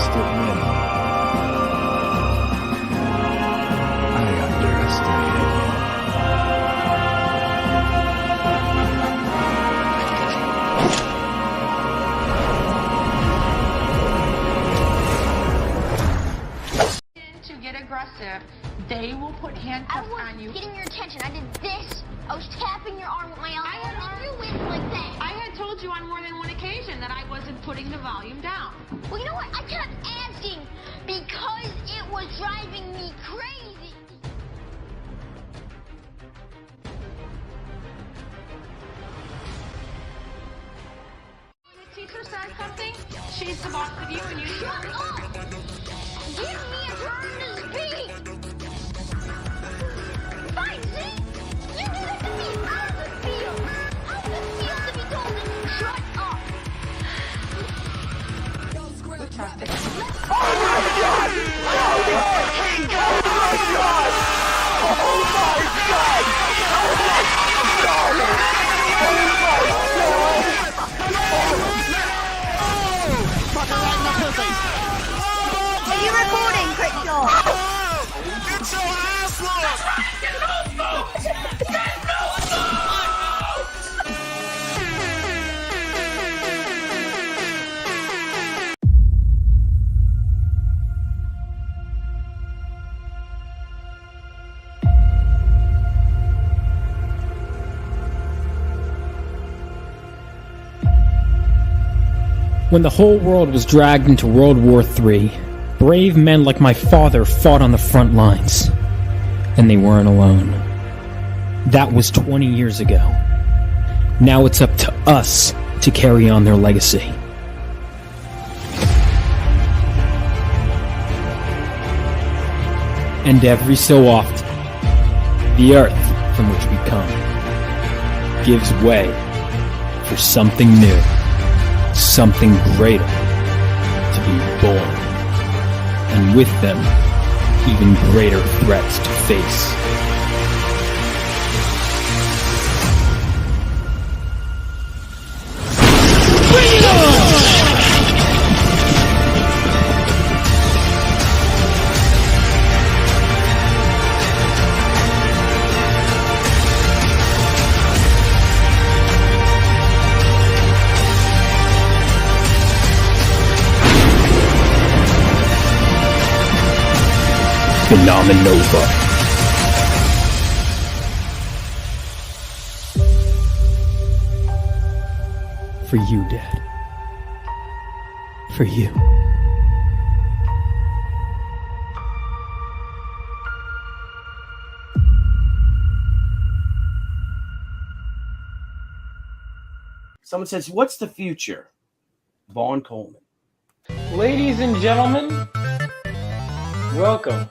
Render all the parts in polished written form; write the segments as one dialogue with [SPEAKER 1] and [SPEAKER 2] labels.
[SPEAKER 1] underestimate me. I underestimate you.
[SPEAKER 2] To get aggressive, they will put handcuffs on you.
[SPEAKER 3] Getting your attention. I did this. I was tapping your arm with my arm. You went like that.
[SPEAKER 2] I had told you on more than one occasion that I wasn't putting the volume down.
[SPEAKER 3] Well, you know what? I kept asking because it was driving me crazy.
[SPEAKER 2] When the teacher says something, she's the boss of you and you
[SPEAKER 3] Shut up! Give me a turn to speak! Fine, see? You do that to me! How does it feel? How does it feel to be told to shut up?
[SPEAKER 4] Are you recording, Crickshaw?
[SPEAKER 5] Get your ass whooped!
[SPEAKER 6] When the whole world was dragged into World War III, brave men like my father fought on the front lines. And they weren't alone. That was 20 years ago. Now it's up to us to carry on their legacy. And every so often, the earth from which we come gives way for something new. Something greater to be born, and with them, even greater threats to face. Bring it on! Phenomenova. For you, Dad. For you.
[SPEAKER 7] Someone says, what's the future? Vaughn Coleman.
[SPEAKER 6] Ladies and gentlemen, welcome.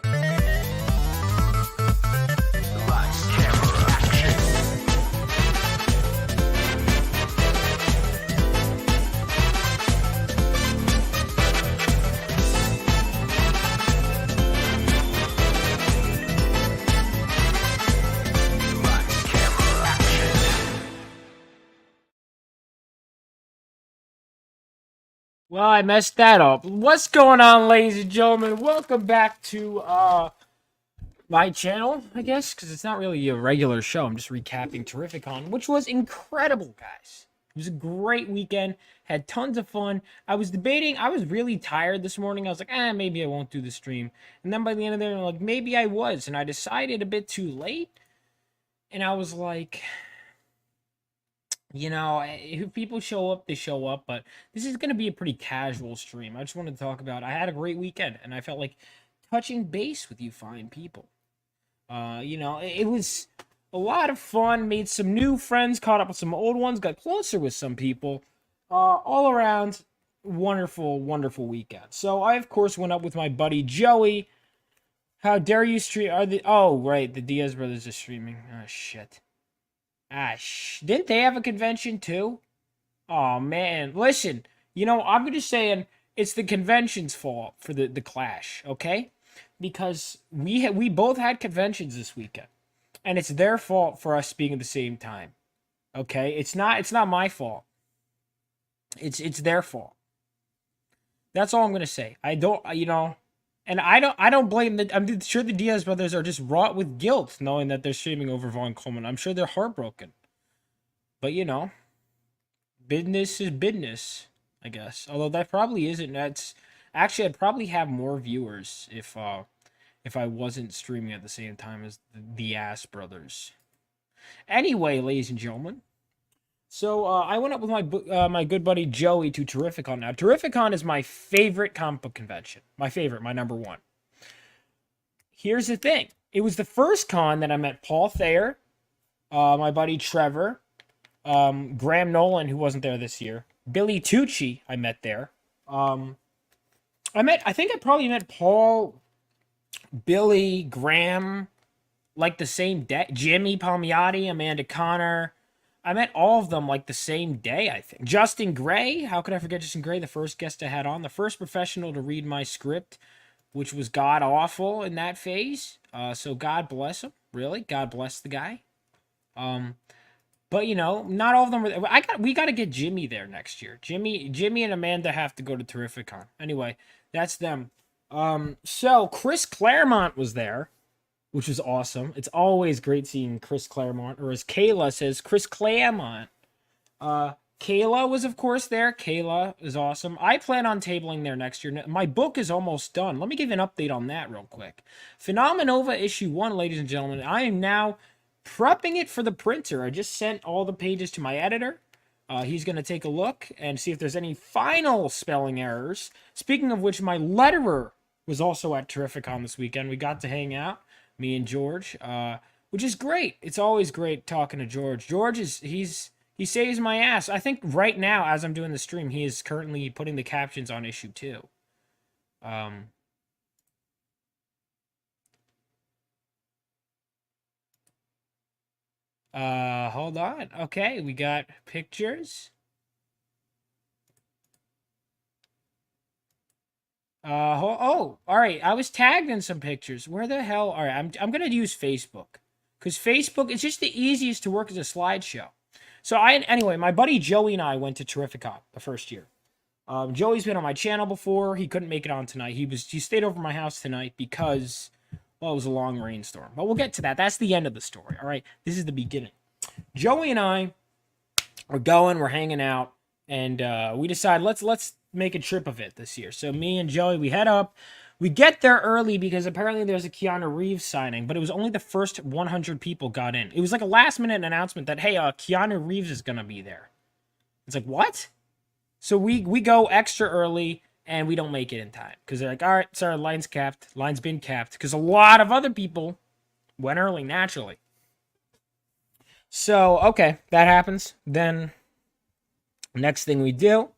[SPEAKER 6] Well, I messed that up. What's going on, ladies and gentlemen? Welcome back to my channel, I guess, because it's not really a regular show. I'm just recapping Terrificon, which was incredible, guys. It was a great weekend. Had tons of fun. I was debating. I was really tired this morning. I was like, maybe I won't do the stream. And then by the end of the day, I'm like, maybe I was. And I decided a bit too late. And I was like, you know, if people show up, they show up. But this is going to be a pretty casual stream. I just wanted to talk about, I had a great weekend. And I felt like touching base with you fine people. You know, it was a lot of fun. Made some new friends, caught up with some old ones, got closer with some people. All around, wonderful, wonderful weekend. So I, of course, went up with my buddy Joey. How dare you stream? Oh, right, the Diaz brothers are streaming. Oh, shit. Didn't they have a convention too? Oh, man. Listen, you know, I'm just saying it's the convention's fault for the clash, okay? Because we both had conventions this weekend. And it's their fault for us being at the same time. Okay? It's not my fault. It's their fault. That's all I'm gonna say. I don't, and I don't blame the. I'm sure the Diaz brothers are just wrought with guilt, knowing that they're streaming over Von Coleman. I'm sure they're heartbroken. But business is business, I guess. Although that probably isn't. That's actually I'd probably have more viewers if I wasn't streaming at the same time as the Ass brothers. Anyway, ladies and gentlemen. So I went up with my good buddy Joey to Terrificon. Now, Terrificon is my favorite comic book convention. My favorite, my number one. Here's the thing. It was the first con that I met Paul Thayer, my buddy Trevor, Graham Nolan, who wasn't there this year, Billy Tucci, I met there. I think I probably met Paul, Billy, Graham, like the same day. Jimmy Palmiotti, Amanda Connor. I met all of them like the same day, I think. Justin Gray, how could I forget Justin Gray, the first guest I had on, the first professional to read my script, which was god awful in that phase. So God bless him, really. God bless the guy. But not all of them were. We got to get Jimmy there next year. Jimmy and Amanda have to go to Terrificon. Anyway, that's them. So Chris Claremont was there, which was awesome. It's always great seeing Chris Claremont, or as Kayla says, Chris Claremont. Kayla was, of course, there. Kayla is awesome. I plan on tabling there next year. My book is almost done. Let me give you an update on that real quick. Phenomenova issue 1, ladies and gentlemen. I am now prepping it for the printer. I just sent all the pages to my editor. He's going to take a look and see if there's any final spelling errors. Speaking of which, my letterer was also at Terrificon this weekend. We got to hang out. Me and George, which is great. It's always great talking to George. George he saves my ass. I think right now, as I'm doing the stream, he is currently putting the captions on issue 2. Hold on. Okay, we got pictures. All right. I was tagged in some pictures. Where the hell? All right, I'm gonna use Facebook, because Facebook is just the easiest to work as a slideshow. So anyway, my buddy Joey and I went to Terrificon the first year. Joey's been on my channel before. He couldn't make it on tonight. He stayed over my house tonight because, well, it was a long rainstorm. But we'll get to that. That's the end of the story. All right, this is the beginning. Joey and I are going. We're hanging out, and we decide let's make a trip of it this year. So me and Joey, we head up. We get there early because apparently there's a Keanu Reeves signing, but it was only the first 100 people got in. It was like a last-minute announcement that, hey, Keanu Reeves is going to be there. It's like, what? So we go extra early, and we don't make it in time. Because they're like, all right, sorry, line's capped. Line's been capped. Because a lot of other people went early, naturally. So, okay, that happens. Then, next thing we do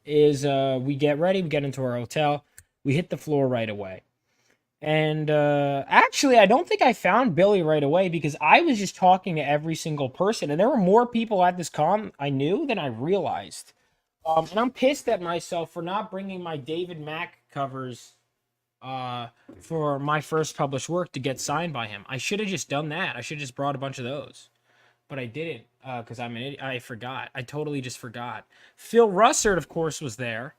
[SPEAKER 6] is we get ready. We get into our hotel. We hit the floor right away. And actually, I don't think I found Billy right away because I was just talking to every single person. And there were more people at this con I knew than I realized. And I'm pissed at myself for not bringing my David Mack covers for my first published work to get signed by him. I should have just done that. I should have just brought a bunch of those. But I didn't because I'm an idiot. I forgot. I totally just forgot. Phil Russert, of course, was there.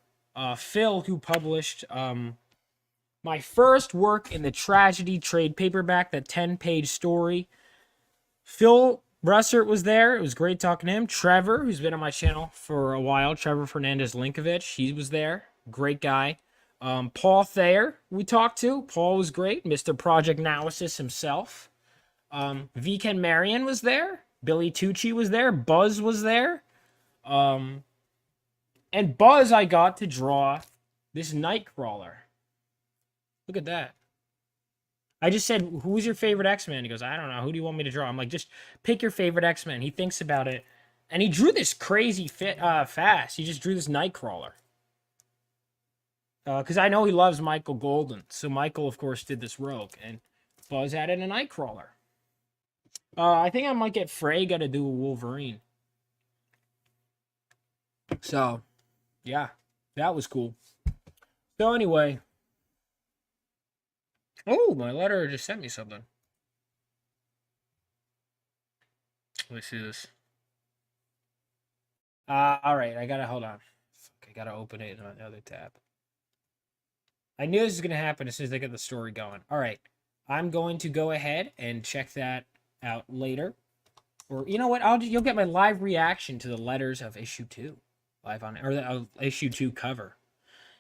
[SPEAKER 6] Phil, who published my first work in the Tragedy trade paperback, that 10-page story. Phil Russert was there. It was great talking to him. Trevor, who's been on my channel for a while, Trevor Fernandez-Linkovich, he was there. Great guy. Paul Thayer, we talked to. Paul was great. Mr. Project Analysis himself. V. Ken Marion was there. Billy Tucci was there. Buzz was there. And Buzz, I got to draw this Nightcrawler. Look at that. I just said, who's your favorite X-Men? He goes, I don't know. Who do you want me to draw? I'm like, just pick your favorite X-Men. He thinks about it. And he drew this crazy fast. He just drew this Nightcrawler. Because I know he loves Michael Golden. So Michael, of course, did this Rogue. And Buzz added a Nightcrawler. I think I might get Freyga to do a Wolverine. So, yeah. That was cool. So anyway. Oh, my letterer just sent me something. Let me see this. Alright, I gotta, hold on. I gotta open it in another tab. I knew this was going to happen as soon as I get the story going. All right. I'm going to go ahead and check that out later. Or, you know what? You'll get my live reaction to the letters of issue 2. Live on, or the issue 2 cover.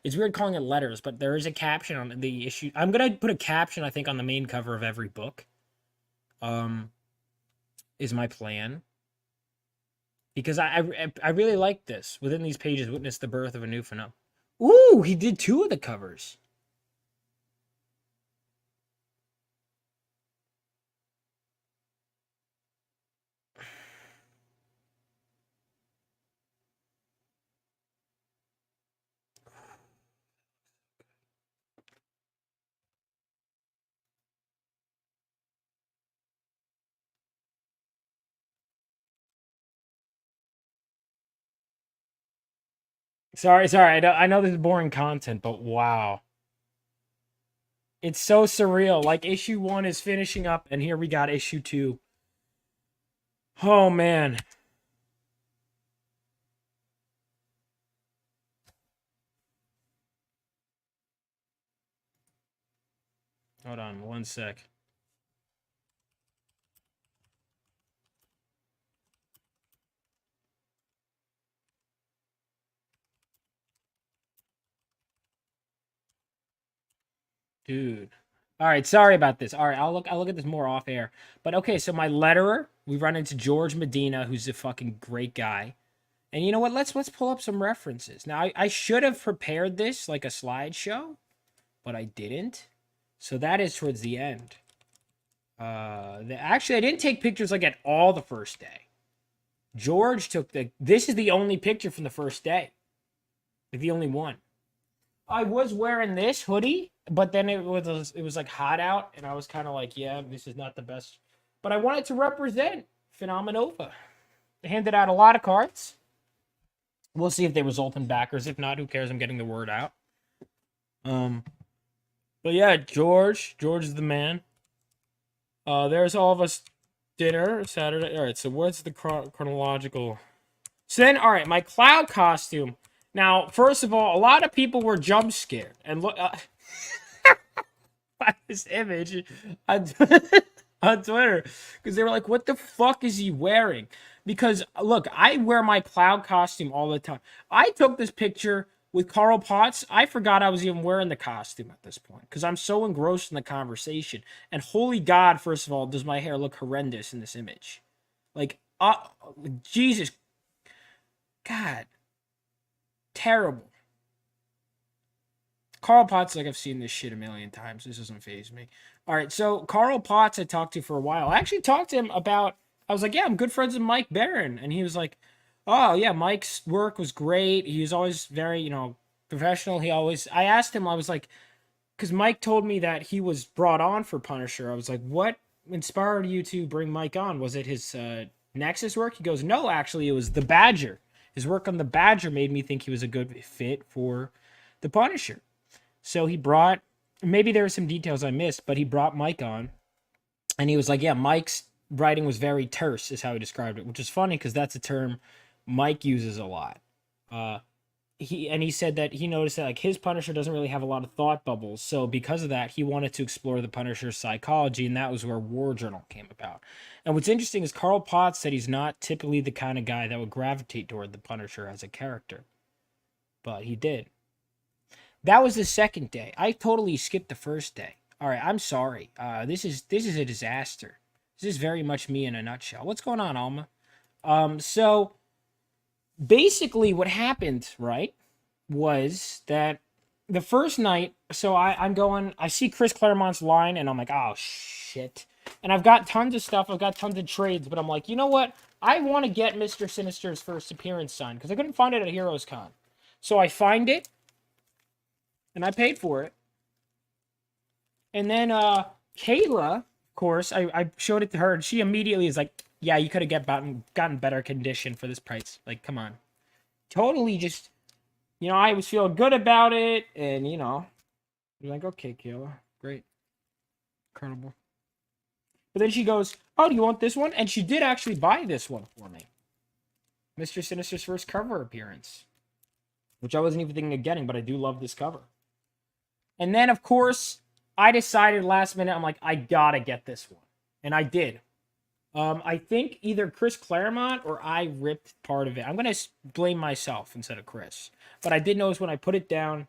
[SPEAKER 6] It's weird calling it letters, but there is a caption on the issue. I'm going to put a caption, I think, on the main cover of every book. Is my plan. Because I really like this. Within these pages, witness the birth of a new phenomenon. Ooh, he did 2 of the covers. Sorry. I know this is boring content, but wow. It's so surreal. Like, issue 1 is finishing up, and here we got issue 2. Oh, man. Hold on one sec. Dude. All right, sorry about this. All right, I'll look at this more off air. But okay, so my letterer, we run into George Medina, who's a fucking great guy. And you know what? Let's pull up some references. Now, I should have prepared this like a slideshow, but I didn't. So that is towards the end. Actually, I didn't take pictures like at all the first day. George took this is the only picture from the first day. Like the only one. I was wearing this hoodie, but then it was like hot out, and I was kind of like, yeah, this is not the best. But I wanted to represent Phenomenova. They handed out a lot of cards. We'll see if they result in backers. If not, who cares? I'm getting the word out. But yeah, George is the man. There's all of us dinner Saturday. All right, so what's the chronological? So then, all right, my cloud costume. Now, first of all, a lot of people were jump scared and look by this image on, on Twitter because they were like, "What the fuck is he wearing?" Because look, I wear my cloud costume all the time. I took this picture with Carl Potts. I forgot I was even wearing the costume at this point because I'm so engrossed in the conversation. And holy God, first of all, does my hair look horrendous in this image? Like, Jesus, God. Terrible. Carl Potts, like, I've seen this shit a million times. This doesn't faze me. All right, so Carl Potts I talked to for a while. I actually talked to him about, I was like, yeah, I'm good friends with Mike Barron. And he was like, oh, yeah, Mike's work was great. He was always very, professional. I asked him, I was like, because Mike told me that he was brought on for Punisher. I was like, what inspired you to bring Mike on? Was it his Nexus work? He goes, no, actually, it was The Badger. His work on The Badger made me think he was a good fit for the Punisher. So he brought, maybe there were some details I missed, but he brought Mike on. And he was like, yeah, Mike's writing was very terse, is how he described it, which is funny because that's a term Mike uses a lot. He said that he noticed that like his Punisher doesn't really have a lot of thought bubbles. So because of that, he wanted to explore the Punisher's psychology, and that was where War Journal came about. And what's interesting is Carl Potts said he's not typically the kind of guy that would gravitate toward the Punisher as a character. But he did. That was the second day. I totally skipped the first day. All right, I'm sorry. This is a disaster. This is very much me in a nutshell. What's going on, Alma? So basically what happened, right, was that the first night, so I see Chris Claremont's line, and I'm like, oh, shit. And I've got tons of stuff. I've got tons of trades, but I'm like, you know what? I want to get Mr. Sinister's first appearance signed, because I couldn't find it at Heroes Con. So I find it, and I paid for it. And then Kayla, of course, I showed it to her, and she immediately is like, yeah, you could have gotten better condition for this price. Like, come on. Totally just, I was feeling good about it, and, you're like, okay, Kayla, great. Incredible. But then she goes, oh, do you want this one? And she did actually buy this one for me. Mr. Sinister's first cover appearance. Which I wasn't even thinking of getting, but I do love this cover. And then, of course, I decided last minute, I'm like, I gotta get this one. And I did. I think either Chris Claremont or I ripped part of it. I'm gonna blame myself instead of Chris. But I did notice when I put it down,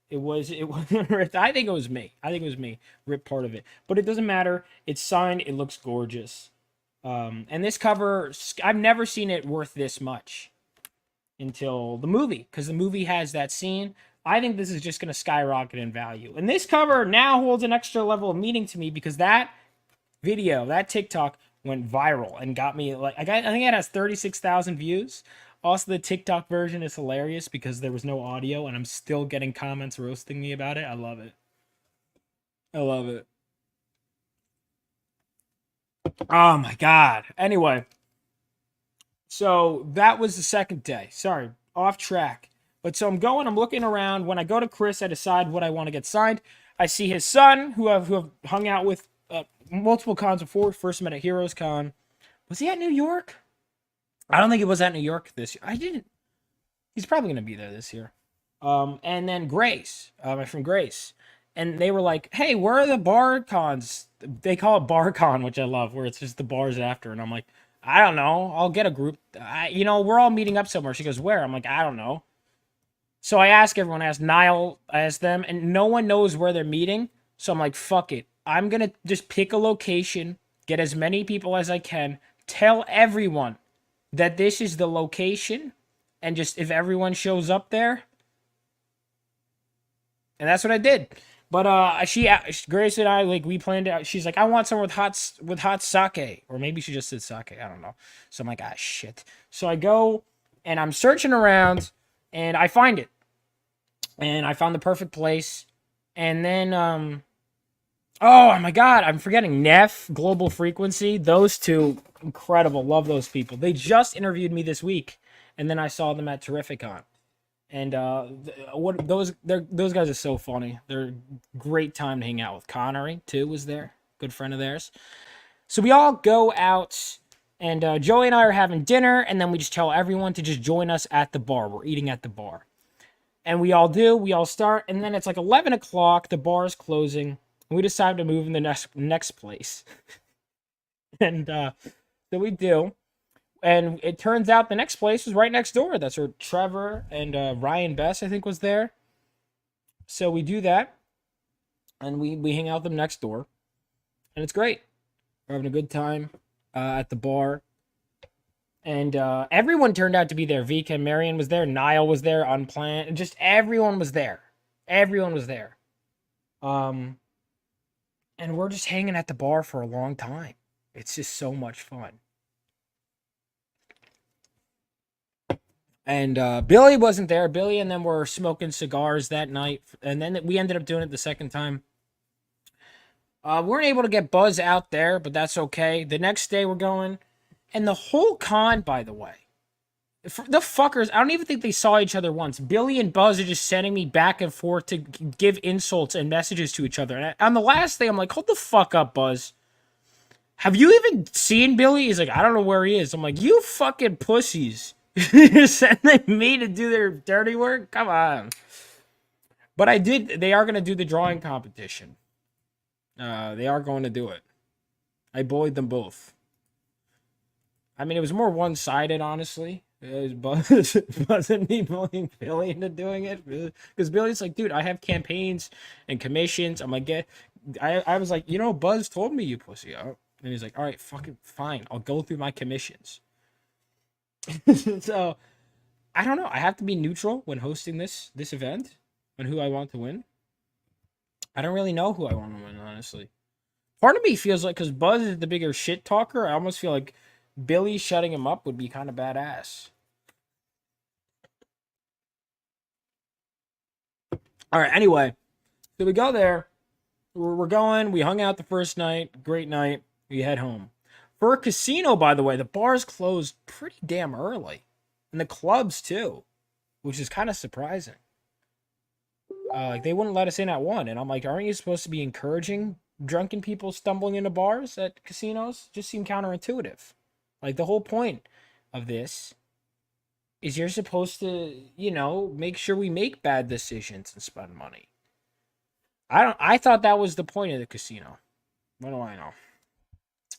[SPEAKER 6] it was ripped. I think it was me. Ripped part of it. But it doesn't matter. It's signed. It looks gorgeous. And this cover, I've never seen it worth this much until the movie, because the movie has that scene. I think this is just going to skyrocket in value. And this cover now holds an extra level of meaning to me because that video, that TikTok went viral and got me like, I think it has 36,000 views. Also, the TikTok version is hilarious because there was no audio and I'm still getting comments roasting me about it. I love it. I love it. Oh my God. Anyway, so that was the second day. Sorry, off track. But so I'm looking around. When I go to Chris, I decide what I want to get signed. I see his son, who I've hung out with multiple cons before. First met at Heroes Con. Was he at New York? I don't think he was at New York this year. I didn't. He's probably going to be there this year. And then Grace, my friend Grace. And they were like, hey, where are the bar cons? They call it bar con, which I love, where it's just the bars after. And I'm like, I don't know. I'll get a group. We're all meeting up somewhere. She goes, where? I'm like, I don't know. So I ask everyone. I asked Niall. I asked them. And no one knows where they're meeting. So I'm like, fuck it. I'm going to just pick a location, get as many people as I can, tell everyone that this is the location. And just if everyone shows up there. And that's what I did. But Grace and I, like, we planned out. She's like, I want somewhere with hot sake, or maybe she just said sake. I don't know. So I'm like, ah, shit. So I go and I'm searching around, and I find it, and I found the perfect place. And then, oh my God, I'm forgetting Neff, Global Frequency. Those two, incredible. Love those people. They just interviewed me this week, and then I saw them at Terrificon. And those guys are so funny. They're a great time to hang out with. Connery too was there, good friend of theirs. So we all go out, and Joey and I are having dinner, and then we just tell everyone to just join us at the bar. We're eating at the bar, and we all do. We all start, and then it's like 11 o'clock. The bar is closing, and we decide to move in the next place. And so we do. And it turns out the next place was right next door. That's where Trevor and Ryan Bess, I think, was there. So we do that. And we hang out with them next door. And it's great. We're having a good time at the bar. And everyone turned out to be there. Vika and Marion was there. Niall was there, unplanned. And just everyone was there. Everyone was there. And we're just hanging at the bar for a long time. It's just so much fun. And Billy wasn't there. Billy and them were smoking cigars that night. And then we ended up doing it the second time. We weren't able to get Buzz out there, but that's okay. The next day we're going. And the whole con, by the way, the fuckers, I don't even think they saw each other once. Billy and Buzz are just sending me back and forth to give insults and messages to each other. And on the last day, I'm like, hold the fuck up, Buzz. Have you even seen Billy? He's like, I don't know where he is. I'm like, you fucking pussies. You're sending me to do their dirty work? Come on. But they are going to do the drawing competition. They are going to do it. I bullied them both. I mean, it was more one-sided, honestly. It was Buzz and me bullying Billy into doing it. Because Billy's like, dude, I have campaigns and commissions. I'm like, I was like, Buzz told me, you pussy. And he's like, all right, fucking fine. I'll go through my commissions. So, I don't know. I have to be neutral when hosting this event on who I want to win. I don't really know who I want to win, honestly. Part of me feels like, because Buzz is the bigger shit talker, I almost feel like Billy shutting him up would be kind of badass. All right, anyway. So we go there. We're going. We hung out the first night. Great night. We head home. For a casino, by the way, the bars closed pretty damn early. And the clubs, too. Which is kind of surprising. Like, they wouldn't let us in at 1. And I'm like, aren't you supposed to be encouraging drunken people stumbling into bars at casinos? Just seem counterintuitive. Like, the whole point of this is you're supposed to, make sure we make bad decisions and spend money. I thought that was the point of the casino. What do I know?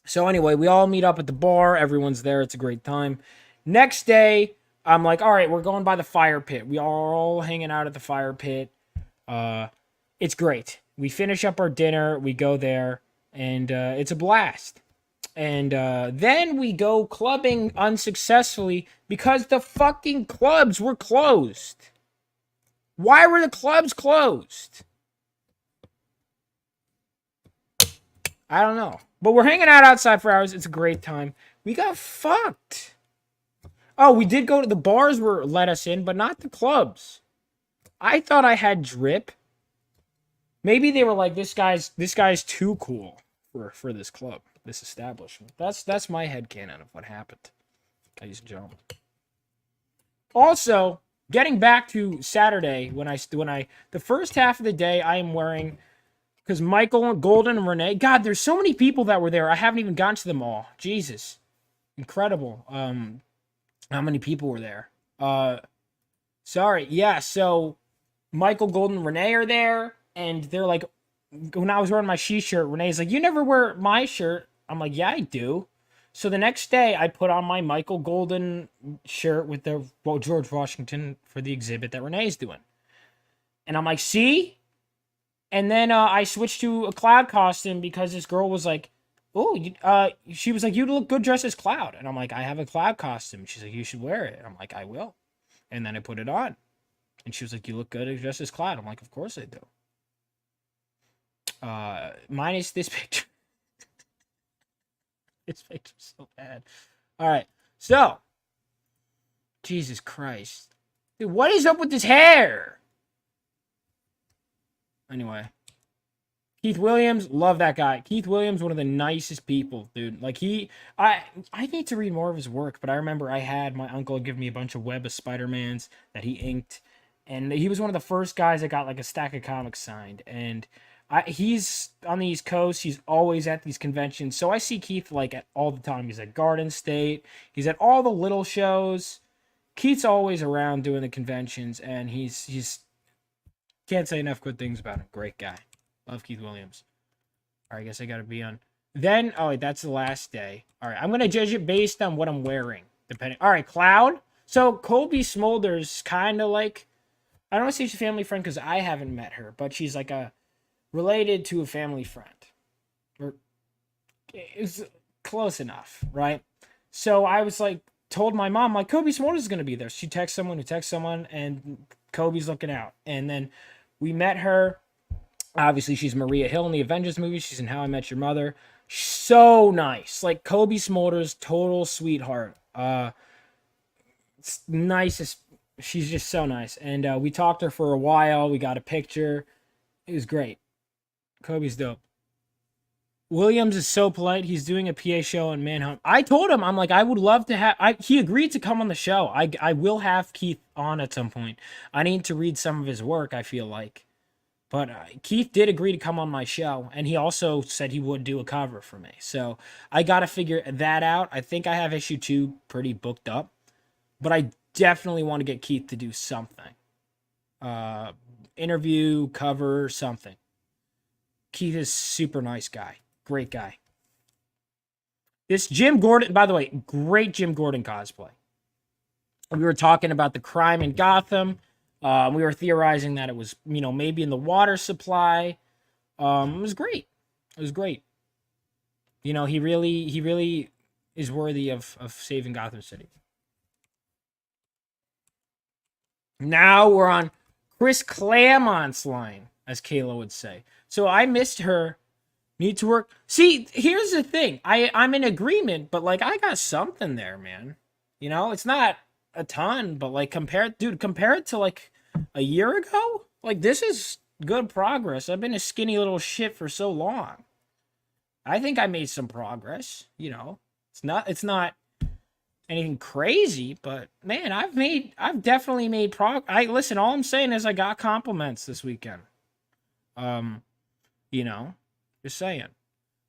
[SPEAKER 6] So anyway, we all meet up at the bar. Everyone's there. It's a great time. Next day, I'm like, all right, we're going by the fire pit. We are all hanging out at the fire pit. It's great. We finish up our dinner. We go there, and it's a blast. And then we go clubbing unsuccessfully because the fucking clubs were closed. Why were the clubs closed? I don't know. But we're hanging out outside for hours. It's a great time. We got fucked. Oh, we did go to the bars were let us in, but not the clubs. I thought I had drip. Maybe they were like, this guy's too cool for this club, this establishment. That's my headcanon of what happened, ladies and gentlemen. Also, getting back to Saturday, when I the first half of the day I am wearing, because Michael, Golden, and Renee, God, there's so many people that were there. I haven't even gotten to them all. Jesus. Incredible. How many people were there? Sorry. Yeah, so Michael, Golden, and Renee are there, and they're like, when I was wearing my shirt, Renee's like, you never wear my shirt. I'm like, yeah, I do. So the next day, I put on my Michael Golden shirt with the George Washington for the exhibit that Renee's doing. And I'm like, see? And then I switched to a Cloud costume because this girl was like, oh, she was like, you look good dressed as Cloud. And I'm like, I have a Cloud costume. She's like, you should wear it. And I'm like, I will. And then I put it on. And she was like, you look good dressed as Cloud. I'm like, of course I do. Minus this picture. This picture's so bad. All right. So, Jesus Christ. Dude, what is up with this hair? Anyway, Keith Williams, love that guy. Keith Williams, one of the nicest people, dude. Like I need to read more of his work, but I remember I had my uncle give me a bunch of Web of Spider-Mans that he inked, and he was one of the first guys that got like a stack of comics signed. And he's on the East Coast. He's always at these conventions, so I see Keith like at all the time. He's at Garden State. He's at all the little shows. Keith's always around doing the conventions, and he's can't say enough good things about him. Great guy. Love Keith Williams. All right, I guess I got to be on. Then, oh, wait, that's the last day. All right, I'm going to judge it based on what I'm wearing. Depending. All right, Cloud. So, Colby Smulders kind of like, I don't want to say she's a family friend because I haven't met her, but she's like related to a family friend. Or, it's close enough, right? So, I was like, told my mom, like, Kobe Smulders is going to be there. She texts someone who texts someone, and Kobe's looking out. And then we met her. Obviously, she's Maria Hill in the Avengers movie. She's in How I Met Your Mother. So nice. Like, Kobe Smulders, total sweetheart. Nicest. She's just so nice. And we talked to her for a while. We got a picture. It was great. Kobe's dope. Williams is so polite. He's doing a PA show on Manhunt. I told him, I'm like, I would love to have... he agreed to come on the show. I will have Keith on at some point. I need to read some of his work, I feel like. But Keith did agree to come on my show, and he also said he would do a cover for me. So I got to figure that out. I think I have issue 2 pretty booked up, but I definitely want to get Keith to do something. Interview, cover, something. Keith is super nice guy. Great guy. This Jim Gordon, by the way, great Jim Gordon cosplay. We were talking about the crime in Gotham. We were theorizing that it was, maybe in the water supply. It was great. It was great. He really is worthy of saving Gotham City. Now we're on Chris Claremont's line, as Kayla would say. So I missed her. Need to work. See, here's the thing. I'm in agreement, but like I got something there, man. It's not a ton, but like compare it to like a year ago. Like this is good progress. I've been a skinny little shit for so long. I think I made some progress. It's not anything crazy, but man, I've definitely made progress. Listen, all I'm saying is I got compliments this weekend. Just saying.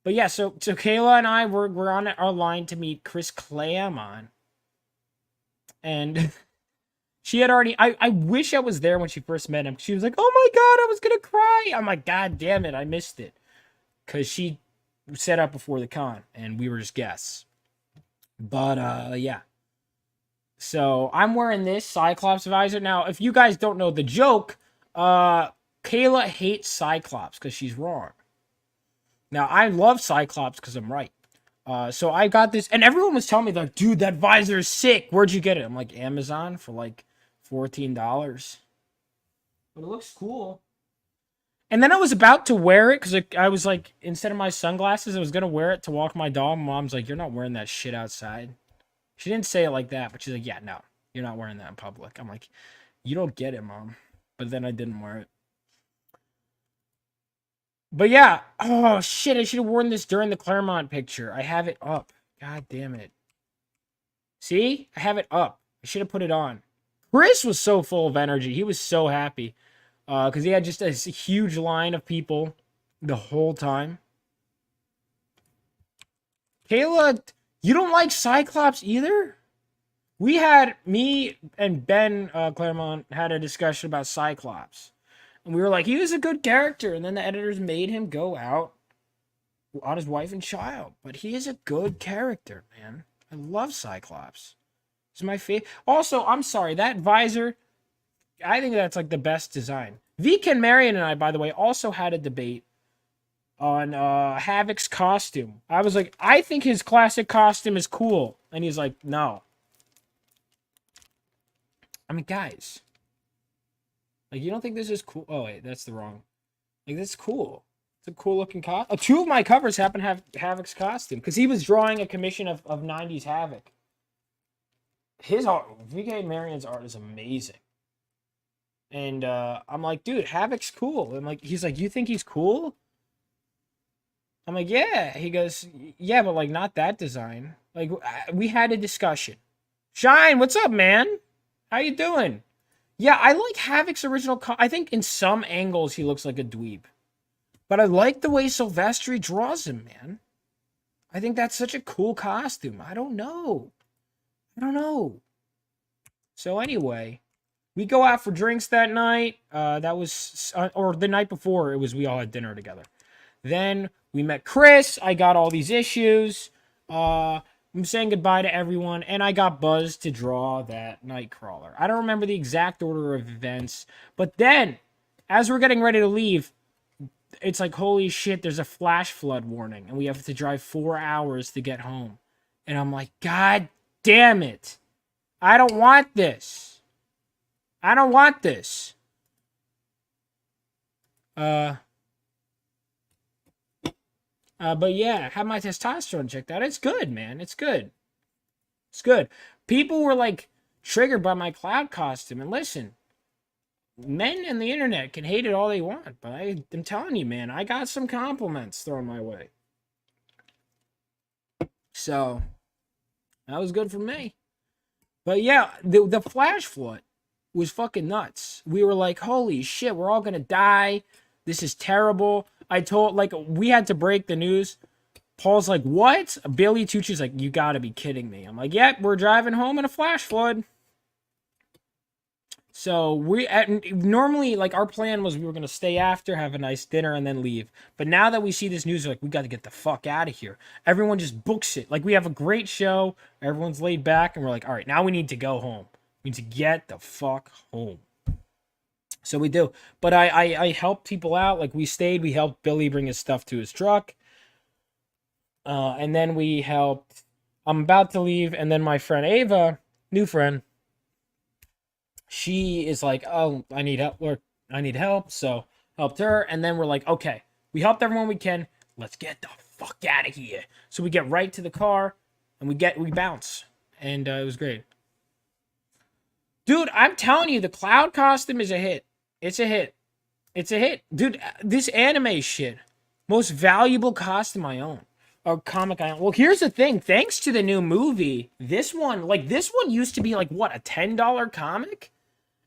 [SPEAKER 6] But yeah, so Kayla and I we're on our line to meet Chris Claremont. And She had already. I wish I was there when she first met him. She was like, "Oh my god, I was gonna cry." I'm like, "God damn it, I missed it," because she set up before the con and we were just guests. But yeah. So I'm wearing this Cyclops visor now. If you guys don't know the joke, Kayla hates Cyclops because she's wrong. Now I love Cyclops because I'm right. So I got this, and everyone was telling me like, "Dude, that visor is sick. Where'd you get it?" I'm like, Amazon for like $14. But it looks cool. And then I was about to wear it because I was like, instead of my sunglasses, I was gonna wear it to walk my dog. My mom's like, "You're not wearing that shit outside." She didn't say it like that, but she's like, "Yeah, no, you're not wearing that in public." I'm like, "You don't get it, Mom." But then I didn't wear it. But yeah, oh shit, I should have worn this during the Claremont picture. I have it up. God damn it. See? I have it up. I should have put it on. Chris was so full of energy. He was so happy. Because he had just a huge line of people the whole time. Kayla, you don't like Cyclops either? We had, me and Ben Claremont had a discussion about Cyclops. And we were like, he was a good character. And then the editors made him go out on his wife and child. But he is a good character, man. I love Cyclops. He's my favorite. Also, I'm sorry, that visor, I think that's like the best design. VK and Marion and I, by the way, also had a debate on Havoc's costume. I was like, I think his classic costume is cool. And he's like, no. I mean, guys. Like, you don't think this is cool? Oh, wait, that's the wrong. Like, this is cool. It's a cool looking costume. Two of my covers happen to have Havoc's costume. Because he was drawing a commission of 90s Havoc. His art, VK and Marion's art is amazing. And I'm like, dude, Havoc's cool. And like, he's like, you think he's cool? I'm like, yeah. He goes, yeah, but like not that design. Like, we had a discussion. Shine, what's up, man? How you doing? Yeah, I like Havoc's original. I think in some angles he looks like a dweeb, but I like the way Silvestri draws him, man. I think that's such a cool costume. I don't know. So anyway, we go out for drinks that night. That was, or the night before, it was we all had dinner together. Then we met Chris. I got all these issues. I'm saying goodbye to everyone, and I got buzzed to draw that Nightcrawler. I don't remember the exact order of events, but then, as we're getting ready to leave, it's like, holy shit, there's a flash flood warning, and we have to drive 4 hours to get home. And I'm like, God damn it. I don't want this. I don't want this. But yeah, have my testosterone checked out. It's good, man. It's good. It's good. People were like triggered by my cloud costume. And listen, men and the internet can hate it all they want, but I'm telling you, man, I got some compliments thrown my way. So that was good for me. But yeah, the flash flood was fucking nuts. We were like, holy shit, we're all gonna die. This is terrible. I told, like, we had to break the news. Paul's like, what? Billy Tucci's like, you gotta be kidding me. I'm like, yep, we're driving home in a flash flood. So normally, like, our plan was we were gonna stay after, have a nice dinner, and then leave. But now that we see this news, we're like, we gotta get the fuck out of here. Everyone just books it. Like, we have a great show. Everyone's laid back, and we're like, all right, now we need to go home. We need to get the fuck home. So we do. But I helped people out. Like, we stayed. We helped Billy bring his stuff to his truck. And then we helped. I'm about to leave. And then my friend Ava, new friend, she is like, oh, I need help. I need help. So helped her. And then we're like, okay, we helped everyone we can. Let's get the fuck out of here. So we get right to the car. And we bounce. And it was great. Dude, I'm telling you, the cloud costume is a hit. It's a hit. It's a hit. Dude, this anime shit. Most valuable costume I own. Or comic I own. Well, here's the thing. Thanks to the new movie, this one used to be like, what, a $10 comic?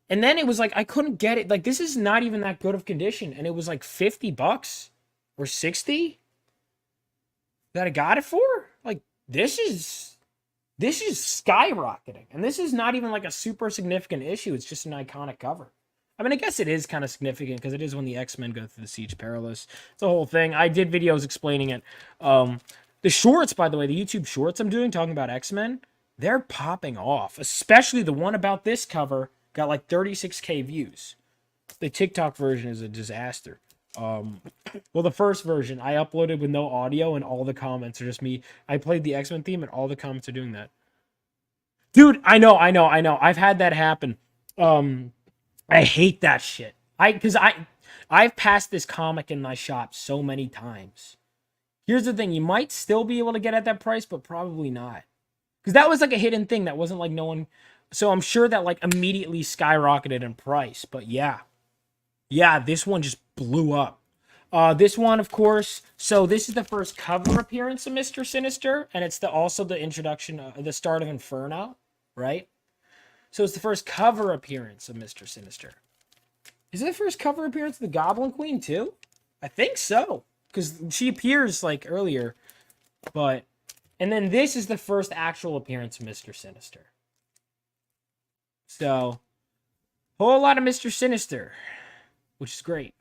[SPEAKER 6] And then it was like, I couldn't get it. Like, this is not even that good of condition. And it was like $50 or 60 that I got it for. Like, this is This is skyrocketing. And this is not even like a super significant issue. It's just an iconic cover. I mean, I guess it is kind of significant because it is when the X-Men go through the Siege Perilous. It's a whole thing. I did videos explaining it. The shorts, by the way, the YouTube shorts I'm doing talking about X-Men, they're popping off. Especially the one about this cover got like 36K views. The TikTok version is a disaster. Well, the first version I uploaded with no audio and all the comments are just me. I played the X-Men theme and all the comments are doing that. Dude, I know. I've had that happen. I hate that shit. I've passed this comic in my shop so many times. Here's the thing, you might still be able to get at that price, but probably not. Because that was like a hidden thing that wasn't like no one. So I'm sure that like immediately skyrocketed in price. But yeah. Yeah, this one just blew up. This one, of course. So this is the first cover appearance of Mr. Sinister. And it's also the introduction, the start of Inferno. Right? So it's the first cover appearance of Mr. Sinister. Is it the first cover appearance of the Goblin Queen too? I think so. Because she appears like earlier. And then this is the first actual appearance of Mr. Sinister. So, whole lot of Mr. Sinister, which is great.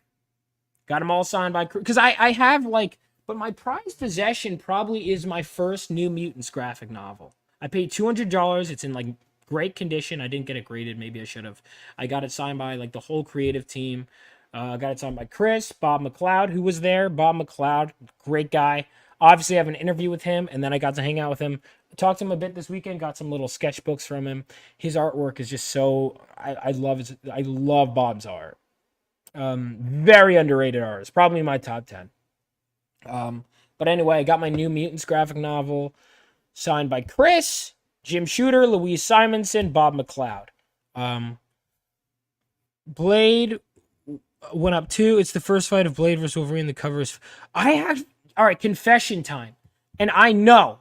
[SPEAKER 6] Got them all signed by, because I have like, but my prized possession probably is my first New Mutants graphic novel. I paid $200. It's in like great condition. I didn't get it graded. Maybe I should have. I got it signed by like the whole creative team. I got it signed by Chris, Bob McLeod, who was there. Bob McLeod, great guy. Obviously, I have an interview with him, and then I got to hang out with him. Talked to him a bit this weekend. Got some little sketchbooks from him. His artwork is just so I love Bob's art. Very underrated artist. Probably in my top 10. But anyway, I got my New Mutants graphic novel signed by Chris, Jim Shooter, Louise Simonson, Bob McLeod. Blade went up 2. It's the first fight of Blade versus Wolverine. The cover is... All right, confession time. And I know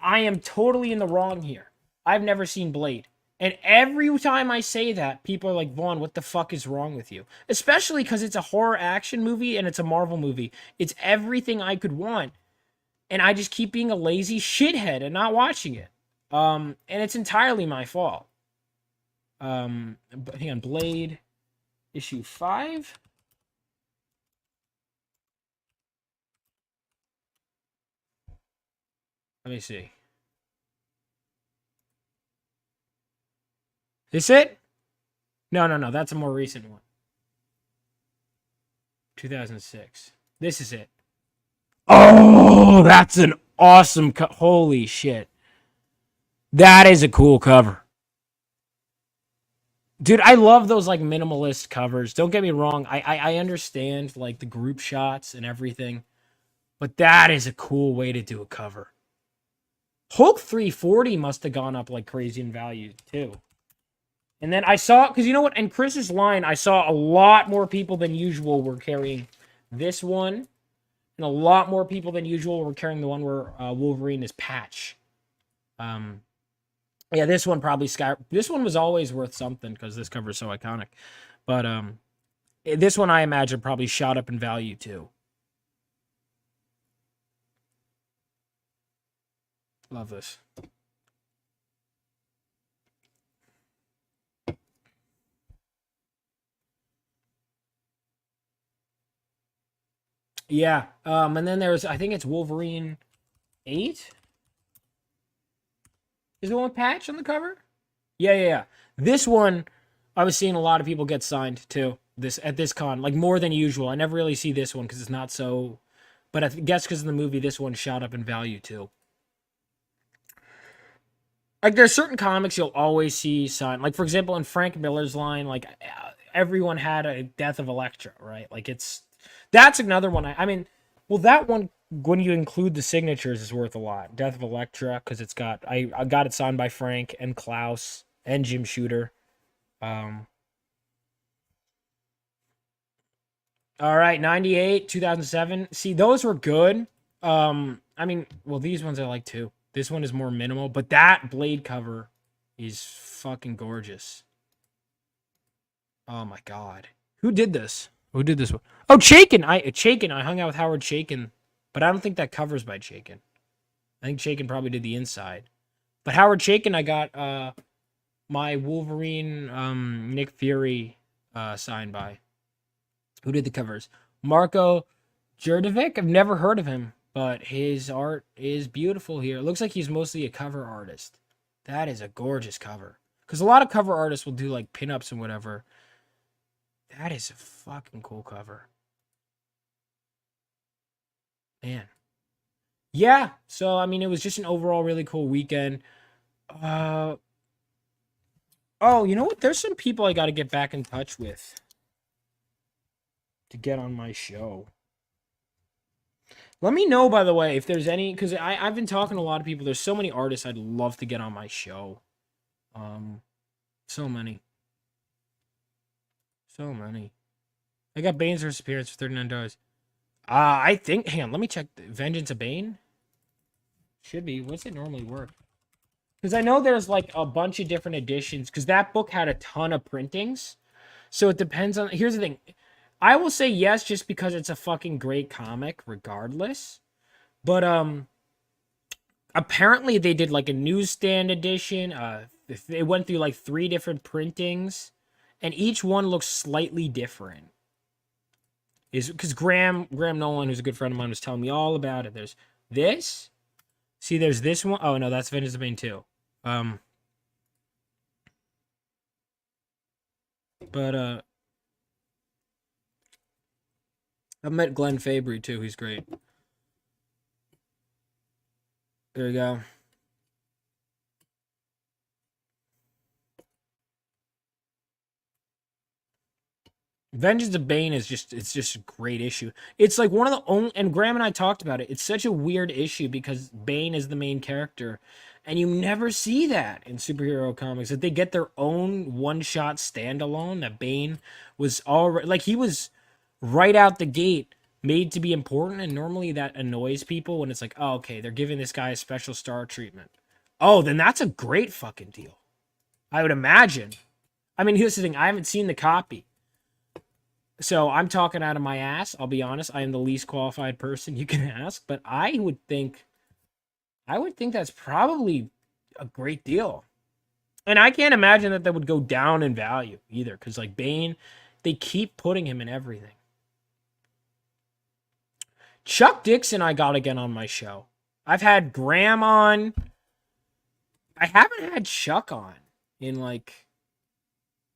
[SPEAKER 6] I am totally in the wrong here. I've never seen Blade. And every time I say that, people are like, Vaughn, what the fuck is wrong with you? Especially because it's a horror action movie and it's a Marvel movie. It's everything I could want. And I just keep being a lazy shithead and not watching it. And it's entirely my fault. But hang on, Blade, issue 5. Let me see. This it? No. That's a more recent one. 2006. This is it. Oh, that's an awesome holy shit. That is a cool cover. Dude, I love those like minimalist covers. Don't get me wrong. I understand like the group shots and everything. But that is a cool way to do a cover. Hulk 340 must have gone up like crazy in value too. And then I saw, because you know what, in Chris's line, I saw a lot more people than usual were carrying this one. And a lot more people than usual were carrying the one where Wolverine is Patch. Yeah, this one probably this one was always worth something because this cover is so iconic. But this one I imagine probably shot up in value too. Love this. Yeah. And then there's, I think it's Wolverine 8. Is the one with Patch on the cover? Yeah. This one, I was seeing a lot of people get signed too. At this con, like more than usual. I never really see this one because it's not so. But I guess because of the movie, this one shot up in value too. Like there's certain comics you'll always see signed. Like for example, in Frank Miller's line, like everyone had a Death of Elektra, right? Like that's another one. I mean, well, that one when you include the signatures is worth a lot. Death of Elektra because it's got I got it signed by Frank and Klaus and Jim Shooter. All right, 98, 2007. See, those were good. I mean, well, these ones I like too. This one is more minimal, but that Blade cover is fucking gorgeous. Oh my god. Who did this? Who did this one? Oh, Chaykin. I hung out with Howard Chaykin, but I don't think that cover's by Chaykin. I think Chaykin probably did the inside. But Howard Chaykin, I got my Wolverine Nick Fury signed by. Who did the covers? Marco Jurdovic. I've never heard of him, but his art is beautiful here. It looks like he's mostly a cover artist. That is a gorgeous cover. Because a lot of cover artists will do like pinups and whatever. That is a fucking cool cover. Man. Yeah. So, I mean, it was just an overall really cool weekend. Oh, you know what? There's some people I got to get back in touch with to get on my show. Let me know, by the way, if there's any, because I've been talking to a lot of people. There's so many artists I'd love to get on my show. So many. So many. I got Bane's first appearance for $39. I think, hang on, let me check. Vengeance of Bane? Should be. What's it normally work? Because I know there's like a bunch of different editions, because that book had a ton of printings. So it depends on, here's the thing. I will say yes just because it's a fucking great comic regardless. But apparently they did like a newsstand edition. They went through like 3 different printings, and each one looks slightly different. Is because Graham Nolan, who's a good friend of mine, was telling me all about it. There's this. See, there's this one. Oh no, that's Vengeance of Bane too. But I've met Glenn Fabry too. He's great. There you go. Vengeance of Bane is it's just a great issue. It's like one of the only, and Graham and I talked about it. It's such a weird issue because Bane is the main character, and you never see that in superhero comics, that they get their own one-shot standalone. That Bane was already, like, he was right out the gate made to be important, and normally that annoys people when it's like, oh, okay, they're giving this guy a special star treatment. Oh, then that's a great fucking deal. I would imagine. I mean, here's the thing. I haven't seen the copy. So I'm talking out of my ass. I'll be honest. I am the least qualified person you can ask, but I would think that's probably a great deal. And I can't imagine that would go down in value either, because like Bane, they keep putting him in everything. Chuck Dixon, I got again on my show. I've had Graham on. I haven't had Chuck on in like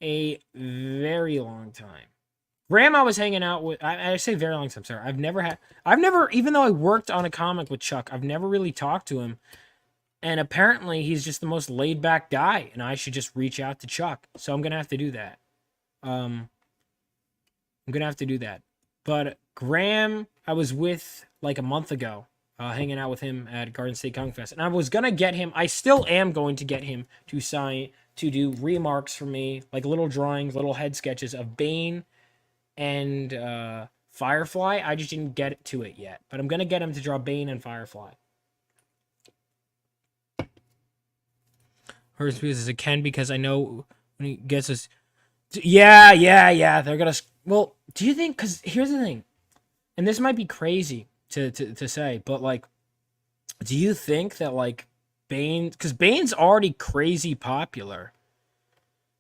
[SPEAKER 6] a very long time. Graham, I was hanging out with, I say very long time, sorry. I've never, even though I worked on a comic with Chuck, I've never really talked to him. And apparently he's just the most laid back guy, and I should just reach out to Chuck. So I'm going to have to do that. But Graham, I was with like a month ago, hanging out with him at Garden State Comic Fest. And I was going to get him, I still am going to get him to do remarks for me, like little drawings, little head sketches of Bane and Firefly. I just didn't get to it yet, but I'm gonna get him to draw Bane and Firefly. Hers because it can, because I know when he gets us. Yeah. They're gonna. Well, do you think? Because here's the thing, and this might be crazy to say, but like, do you think that like Bane? Because Bane's already crazy popular.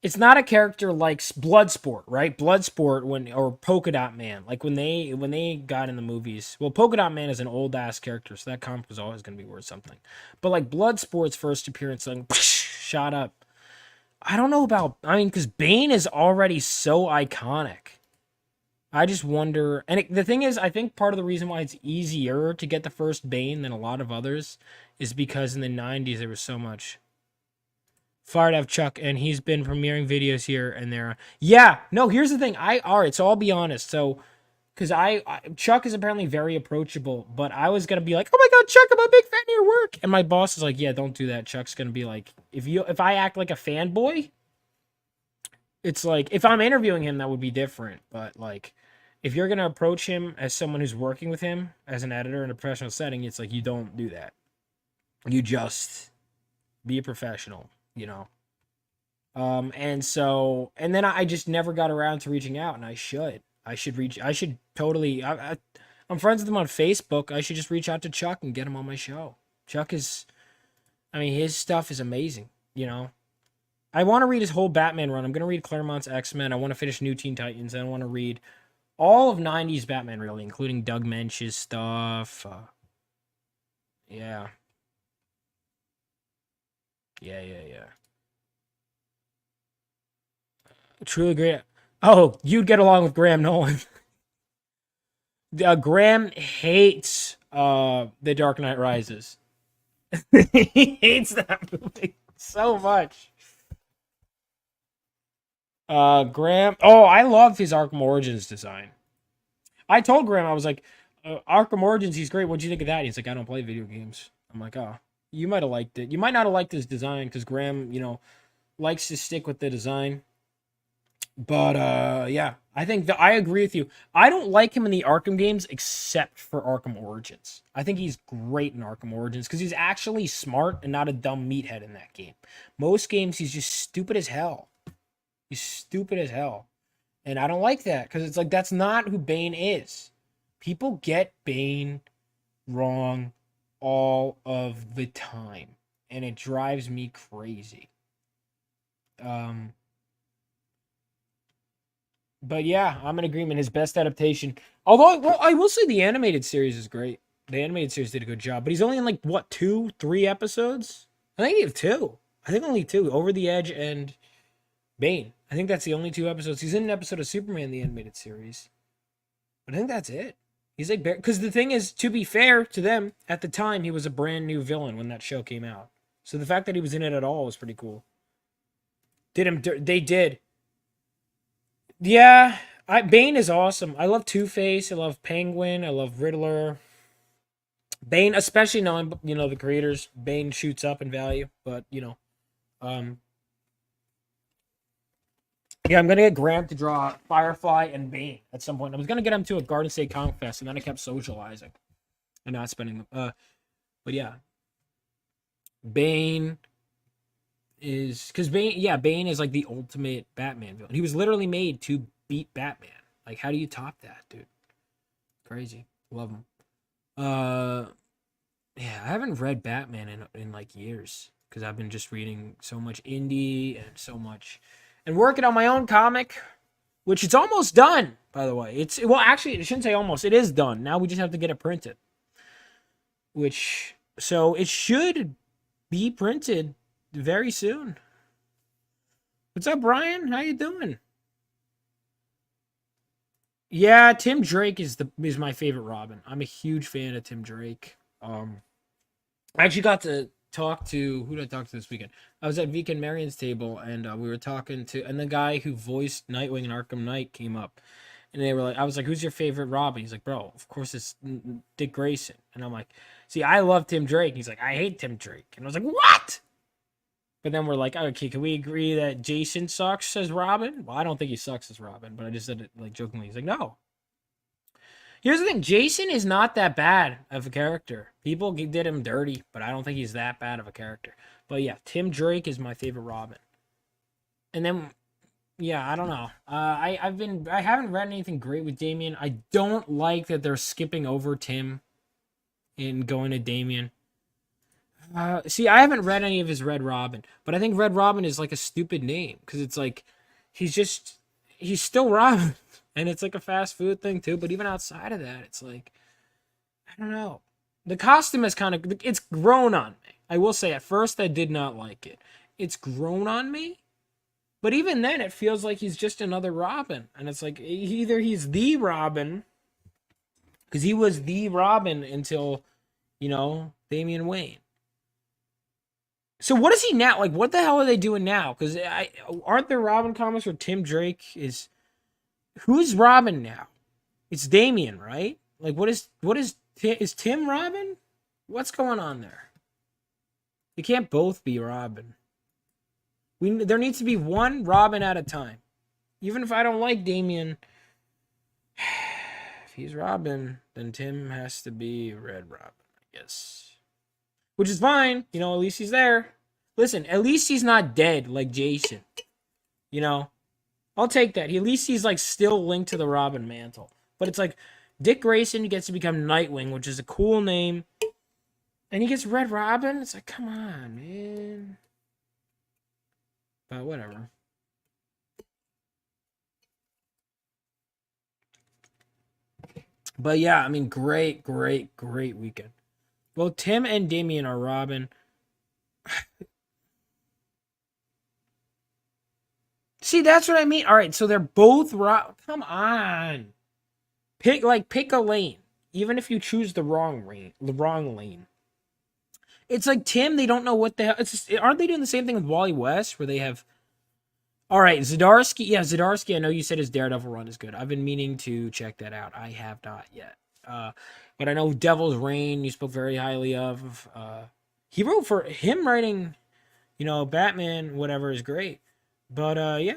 [SPEAKER 6] It's not a character like Bloodsport, right? Bloodsport or Polka Dot Man, like when they got in the movies. Well, Polka Dot Man is an old ass character, so that comic was always going to be worth something. But like Bloodsport's first appearance, like shot up. I don't know about. I mean, because Bane is already so iconic. I just wonder. And the thing is, I think part of the reason why it's easier to get the first Bane than a lot of others is because in the 90s there was so much. Fired to have Chuck, and he's been premiering videos here and there. Yeah, no, here's the thing. All right, so I'll be honest. So, because Chuck is apparently very approachable, but I was going to be like, oh my God, Chuck, I'm a big fan of your work. And my boss is like, yeah, don't do that. Chuck's going to be like, if I act like a fanboy, it's like, if I'm interviewing him, that would be different. But like, if you're going to approach him as someone who's working with him as an editor in a professional setting, it's like, you don't do that. You just be a professional. You know, and then I just never got around to reaching out, and I should totally, I'm friends with him on Facebook. I should just reach out to Chuck and get him on my show. Chuck is, I mean, his stuff is amazing, you know. I want to read his whole Batman run. I'm going to read Claremont's X-Men. I want to finish New Teen Titans. I want to read all of 90s Batman, really, including Doug Moench's stuff. Yeah. Yeah. Truly great. Oh, you'd get along with Graham Nolan. Graham hates The Dark Knight Rises. He hates that movie so much. Graham. Oh, I love his Arkham Origins design. I told Graham, I was like, Arkham Origins, he's great. What'd you think of that? He's like, I don't play video games. I'm like, oh, you might have liked it. You might not have liked his design because Graham, you know, likes to stick with the design. But yeah, I think that I agree with you. I don't like him in the Arkham games except for Arkham Origins. I think he's great in Arkham Origins because he's actually smart and not a dumb meathead in that game. Most games, he's just stupid as hell. He's stupid as hell. And I don't like that because it's like that's not who Bane is. People get Bane wrong all of the time. And it drives me crazy. But yeah, I'm in agreement. His best adaptation. Although, well, I will say the animated series is great. The animated series did a good job. But he's only in like, what, 2, 3 episodes? I think he had 2. I think only 2. Over the Edge and Bane. I think that's the only 2 episodes. He's in an episode of Superman, the animated series. But I think that's it. He's like, because the thing is, to be fair to them, at the time, he was a brand new villain when that show came out. So the fact that he was in it at all was pretty cool. They did. Yeah, Bane is awesome. I love Two-Face. I love Penguin. I love Riddler. Bane, especially knowing, you know, the creators, Bane shoots up in value. But, you know, yeah, I'm going to get Grant to draw Firefly and Bane at some point. I was going to get him to a Garden State Comic Fest, and then I kept socializing and not spending them. But yeah, Bane is because Bane is like the ultimate Batman villain. He was literally made to beat Batman. Like, how do you top that, dude? Crazy. Love him. Yeah, I haven't read Batman in like years because I've been just reading so much indie and so much and working on my own comic, which it's almost done, by the way. Well, actually, I shouldn't say almost. It is done. Now we just have to get it printed. So it should be printed very soon. What's up, Brian? How you doing? Yeah, Tim Drake is my favorite Robin. I'm a huge fan of Tim Drake. I actually got to talk to who did I talk to this weekend? I was at Vika and Marion's table, and we were talking to, and the guy who voiced Nightwing in Arkham Knight came up, and they were like, I was like, who's your favorite Robin? He's like, bro, of course it's Dick Grayson, and I'm like, see, I love Tim Drake. He's like, I hate Tim Drake, and I was like, what? But then we're like, okay, can we agree that Jason sucks as Robin? Well, I don't think he sucks as Robin, but I just said it like jokingly. He's like, no. Here's the thing. Jason is not that bad of a character. People did him dirty, but I don't think he's that bad of a character. But yeah, Tim Drake is my favorite Robin. And then, yeah, I don't know. I haven't read anything great with Damian. I don't like that they're skipping over Tim and going to Damian. See, I haven't read any of his Red Robin, but I think Red Robin is like a stupid name because it's like he's still Robin, and it's like a fast food thing too. But even outside of that, it's like I don't know. The costume is it's grown on me. I will say at first I did not like it. It's grown on me, but even then it feels like he's just another Robin, and it's like either he's the Robin because he was the Robin until Damian Wayne. So what is he now? Like, what the hell are they doing now? Because aren't there Robin comics where Tim Drake is... Who's Robin now? It's Damian, right? Like, is Tim Robin? What's going on there? They can't both be Robin. There needs to be one Robin at a time. Even if I don't like Damian, if he's Robin, then Tim has to be Red Robin, I guess. Which is fine. At least he's there. Listen, at least he's not dead like Jason. I'll take that. At least he's like still linked to the Robin mantle. But it's like Dick Grayson gets to become Nightwing, which is a cool name. And he gets Red Robin. It's like, come on, man. But whatever. But yeah, I mean, great weekend. Both Tim and Damien are Robin. See, that's what I mean. All right, so they're both Come on, pick a lane. Even if you choose the wrong lane. It's like Tim. They don't know what the hell. Aren't they doing the same thing with Wally West, where they have? All right, Zdarsky. Yeah, Zdarsky. I know you said his Daredevil run is good. I've been meaning to check that out. I have not yet. But I know Devil's Reign. You spoke very highly of. He wrote for him writing. Batman, whatever is great. But yeah.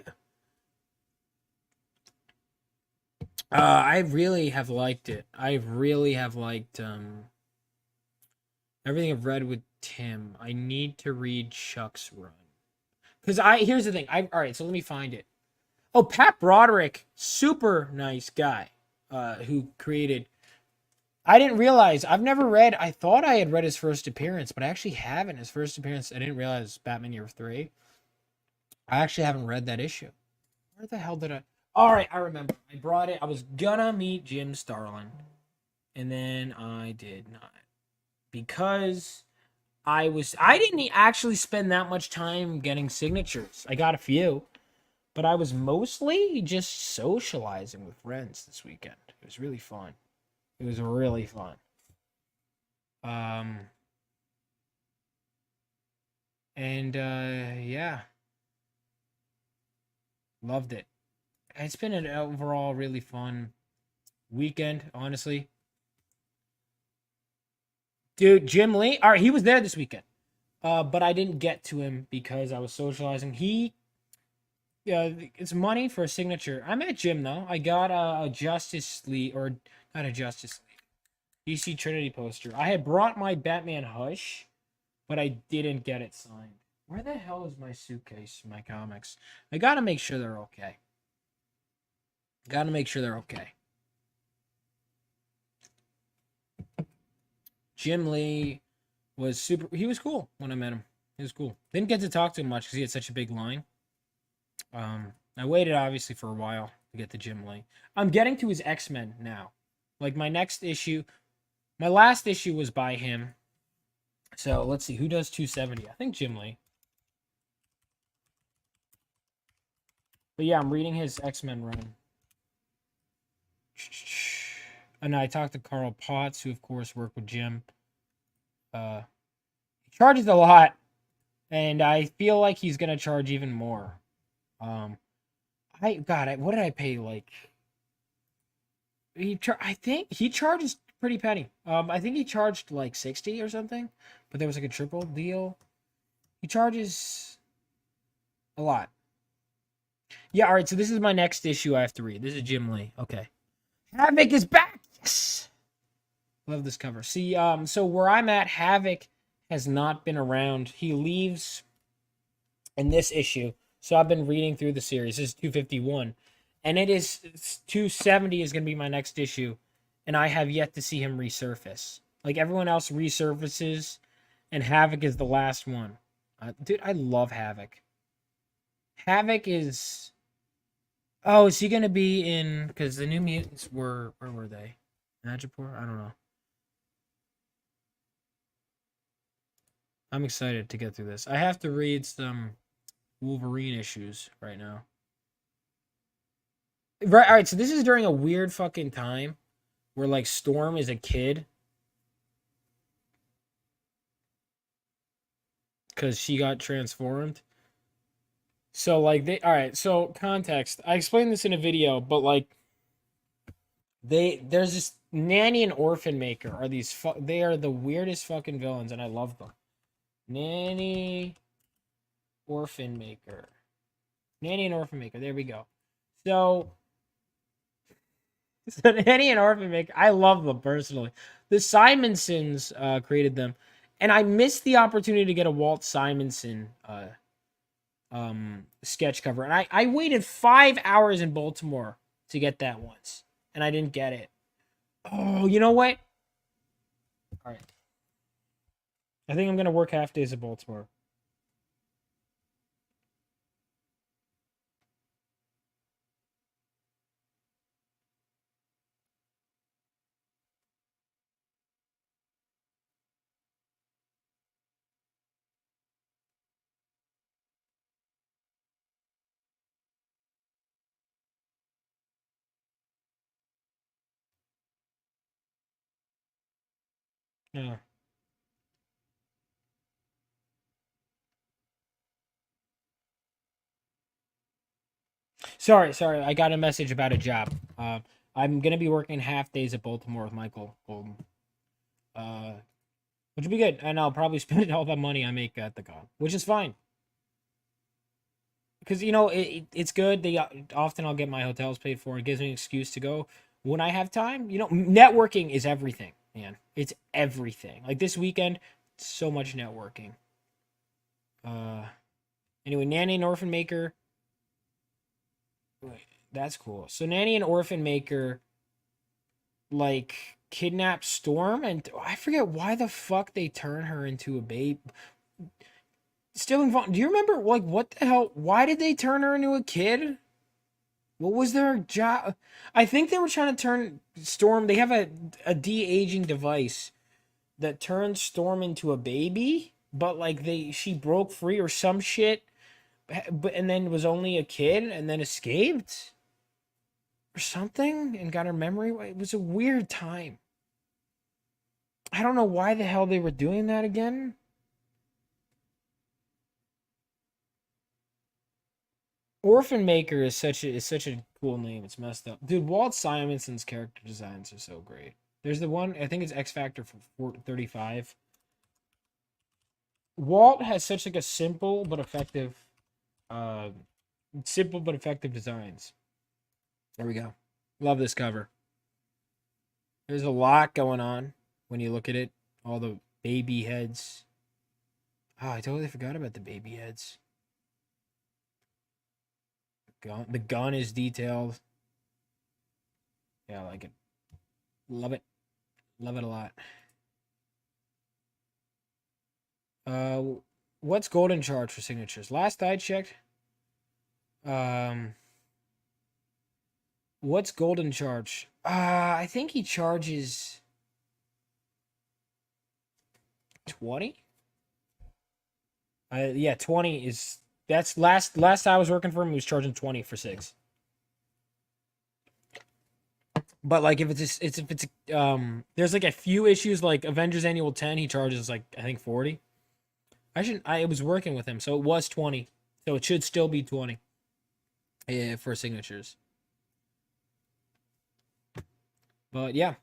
[SPEAKER 6] I really have liked it. I really have liked everything I've read with Tim. I need to read Chuck's run. Because here's the thing. All right, so let me find it. Oh, Pat Broderick, super nice guy, who created. I didn't realize. I've never read. I thought I had read his first appearance, but I actually haven't. His first appearance. I didn't realize Batman Year 3. I actually haven't read that issue. Where the hell did I? All right, I remember. I brought it. I was gonna meet Jim Starlin, and then I did not because I didn't actually spend that much time getting signatures. I got a few, but I was mostly just socializing with friends this weekend. It was really fun. It was really fun. Yeah. Loved it. It's been an overall really fun weekend, honestly. Dude, Jim Lee. All right, he was there this weekend. But I didn't get to him because I was socializing. It's money for a signature. I met Jim though. I got a Justice League, or not a Justice League, DC Trinity poster. I had brought my Batman Hush, but I didn't get it signed. Where the hell is my suitcase, my comics? I gotta make sure they're okay. Jim Lee was super. He was cool when I met him. He was cool. Didn't get to talk to him much because he had such a big line. I waited obviously for a while to get to Jim Lee. I'm getting to his X-Men now. Like my last issue was by him. So let's see who does 270. I think Jim Lee. But yeah, I'm reading his X-Men run. And I talked to Carl Potts, who of course worked with Jim. He charges a lot, and I feel like he's gonna charge even more. What did I pay? Like, I think he charges pretty penny. I think he charged like 60 or something, but there was like a triple deal. He charges a lot. Yeah, all right. So this is my next issue I have to read. This is Jim Lee. Okay, Havoc is back. Yes, love this cover. See, so where I'm at, Havoc has not been around. He leaves in this issue. So I've been reading through the series. This is 251. And it's 270 is going to be my next issue. And I have yet to see him resurface. Like everyone else resurfaces. And Havoc is the last one. Dude, I love Havoc. Havoc is... Oh, is he going to be in... Because the New Mutants were... Where were they? Madripoor? I don't know. I'm excited to get through this. I have to read some Wolverine issues right now. Right, all right, so this is during a weird fucking time where, like, Storm is a kid. Because she got transformed. So, like, all right, so context. I explained this in a video, but, like, there's this Nanny and Orphan Maker are they are the weirdest fucking villains, and I love them. Nanny, Orphan Maker. Nanny and Orphan Maker, there we go. So Nanny and Orphan Maker, I love them personally. The Simonsons created them, and I missed the opportunity to get a Walt Simonson sketch cover, and I waited 5 hours in Baltimore to get that once, and I didn't get it. Oh, you know what? All right. I think I'm gonna work half days at Baltimore. Yeah. Sorry. I got a message about a job. I'm gonna be working half days at Baltimore with Michael Golden. Uh, which will be good, and I'll probably spend all that money I make at the con, which is fine. Because it's good. Often I'll get my hotels paid for. It gives me an excuse to go when I have time. Networking is everything, man. It's everything. Like this weekend, so much networking. Anyway, Nanny and Orphan Maker. Wait, that's cool. So Nanny and Orphan Maker like kidnap Storm, and I forget why the fuck they turn her into a babe. Still involved. Do you remember like what the hell? Why did they turn her into a kid? What was their job? I think they were trying to turn Storm. They have a de-aging device that turns Storm into a baby, but like she broke free or some shit, but and then was only a kid and then escaped or something and got her memory. It was a weird time. I don't know why the hell they were doing that again. Orphan Maker is such a cool name. It's messed up, dude. Walt Simonson's character designs are so great. There's the one I think it's X Factor for 35. Walt has such like a simple but effective designs. There we go. Love this cover. There's a lot going on when you look at it. All the baby heads. Oh, I totally forgot about the baby heads. The gun is detailed. Yeah, I like it. Love it. Love it a lot. What's Golden charge for signatures? Last I checked, what's Golden charge? I think he charges 20. Yeah, 20 is that's last I was working for him. He was charging 20 for 6. But like if it's there's like a few issues like Avengers Annual 10, he charges like I think 40. I was working with him, so it was 20. So it should still be 20. Yeah, for signatures. But yeah.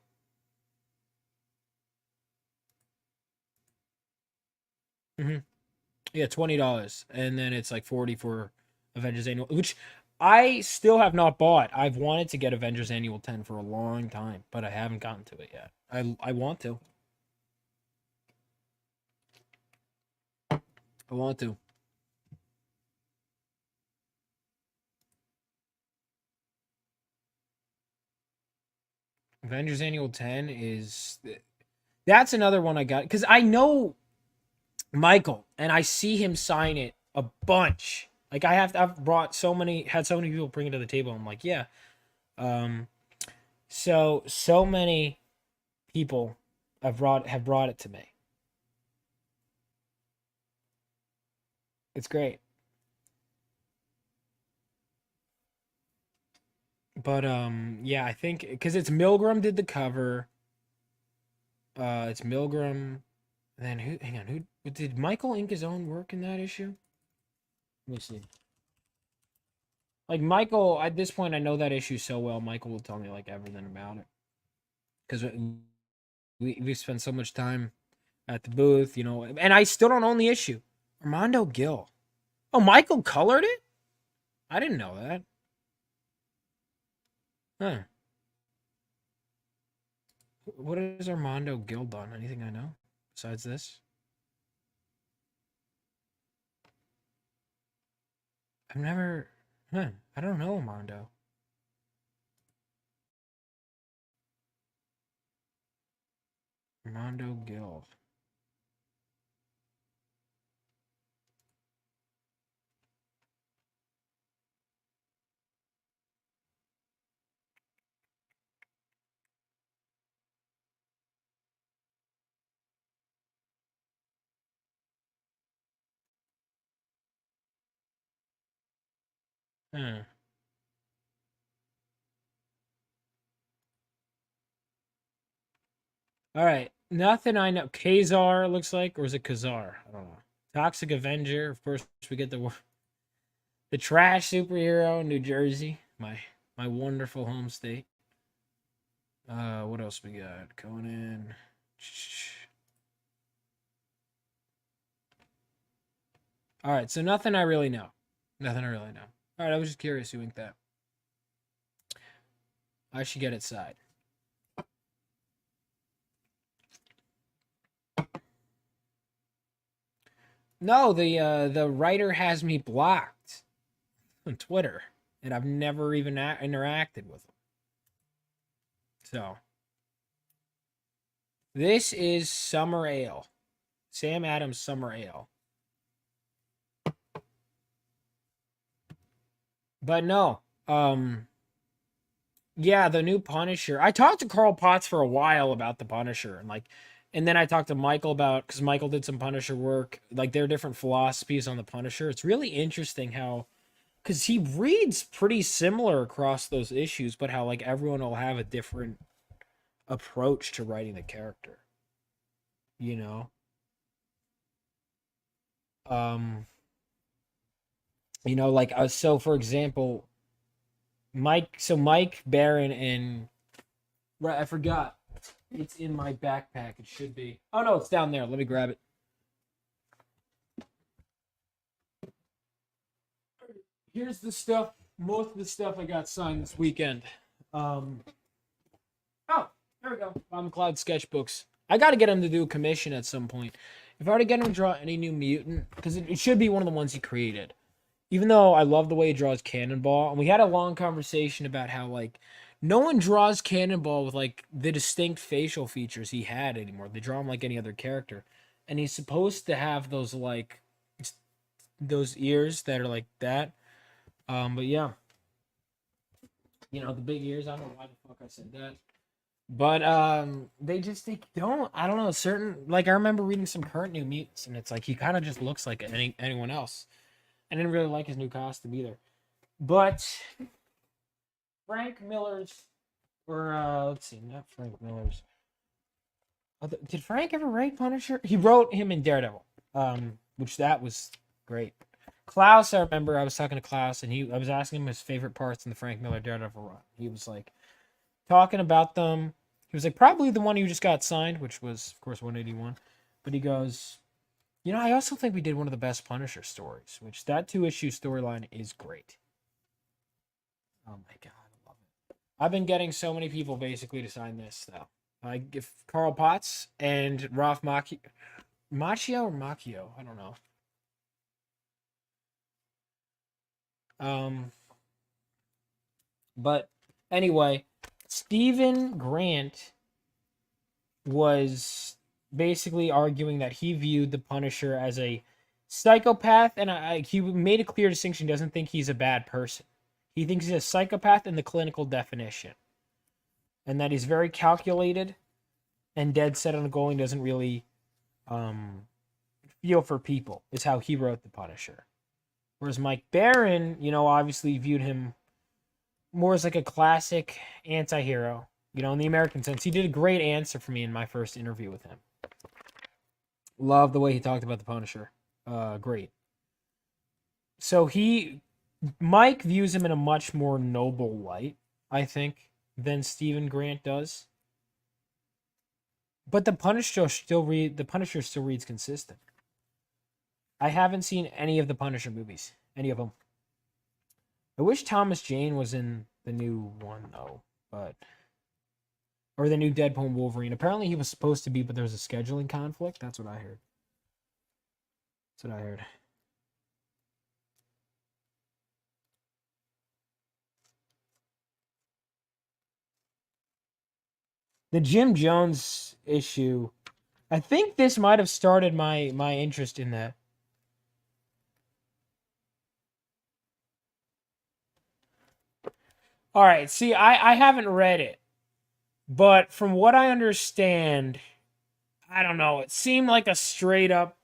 [SPEAKER 6] Yeah, $20. And then it's like 40 for Avengers Annual, which I still have not bought. I've wanted to get Avengers Annual 10 for a long time, but I haven't gotten to it yet. I want to. I want to. Avengers Annual 10 is that's another one I got because I know Michael and I see him sign it a bunch. Like I've had so many people bring it to the table. I'm like, yeah. So many people have brought it to me. It's great. But yeah, I think because it's Milgram did the cover. It's Milgram. Then who? Hang on, who did Michael ink his own work in that issue? Let me see. Like Michael, at this point, I know that issue so well. Michael will tell me like everything about it because we spent so much time at the booth, and I still don't own the issue. Armando Gill. Oh, Michael colored it? I didn't know that. Huh. What has Armando Gill done? Anything I know besides this? I've never. Huh. I don't know Armando. Armando Gill. Hmm. All right. Nothing I know. Kazar looks like, or is it Kazar? I don't know. Toxic Avenger. Of course, we get the trash superhero, New Jersey, my wonderful home state. What else we got? Conan. All right, so nothing I really know. Nothing I really know. All right, I was just curious who inked that. I should get it side. No, the writer has me blocked on Twitter, and I've never even interacted with him. So this is Summer Ale, Sam Adams Summer Ale. But no, yeah, the new Punisher. I talked to Carl Potts for a while about the Punisher, and then I talked to Michael about, because Michael did some Punisher work, like their different philosophies on the Punisher. It's really interesting how, because he reads pretty similar across those issues, but how like everyone will have a different approach to writing the character. You know, um, like so for example, Mike Barron and right, I forgot. It's in my backpack. It should be. Oh no, it's down there. Let me grab it. Here's the stuff. Most of the stuff I got signed this weekend. Oh, there we go. On Cloud Sketchbooks. I got to get him to do a commission at some point. If I were to get him to draw any new mutant, because it should be one of the ones he created. Even though I love the way he draws Cannonball, and we had a long conversation about how like no one draws Cannonball with like the distinct facial features he had anymore. They draw him like any other character, and he's supposed to have those like those ears that are like that. But yeah, the big ears. I don't know why the fuck I said that. But they don't. I don't know. Certain, like I remember reading some current New Mutants, and it's like he kind of just looks like anyone else. I didn't really like his new costume either. But Frank Miller's, or let's see, not Frank Miller's. Did Frank ever write Punisher? He wrote him in Daredevil, which that was great. Klaus, I remember I was talking to Klaus, and I was asking him his favorite parts in the Frank Miller Daredevil run. He was like talking about them. He was like, probably the one who just got signed, which was of course 181. But he goes, I also think we did one of the best Punisher stories, which that 2-issue storyline is great. Oh my god, I love it. I've been getting so many people basically to sign this though. I give Carl Potts and Ralph Macchio or Macchio, I don't know. But anyway, Stephen Grant was basically arguing that he viewed the Punisher as a psychopath, and he made a clear distinction. He doesn't think he's a bad person. He thinks he's a psychopath in the clinical definition, and that he's very calculated and dead set on a goal and doesn't really feel for people, is how he wrote the Punisher. Whereas Mike Barron, obviously viewed him more as like a classic anti-hero, in the American sense. He did a great answer for me in my first interview with him. Love the way he talked about the Punisher. Great. So Mike views him in a much more noble light, I think, than Stephen Grant does. But the Punisher still reads consistent. I haven't seen any of the Punisher movies. Any of them. I wish Thomas Jane was in the new one, though. Or the new Deadpool and Wolverine. Apparently he was supposed to be, but there was a scheduling conflict. That's what I heard. The Jim Jones issue. I think this might have started my interest in that. All right, see, I haven't read it, but from what I understand, I don't know, it seemed like a straight up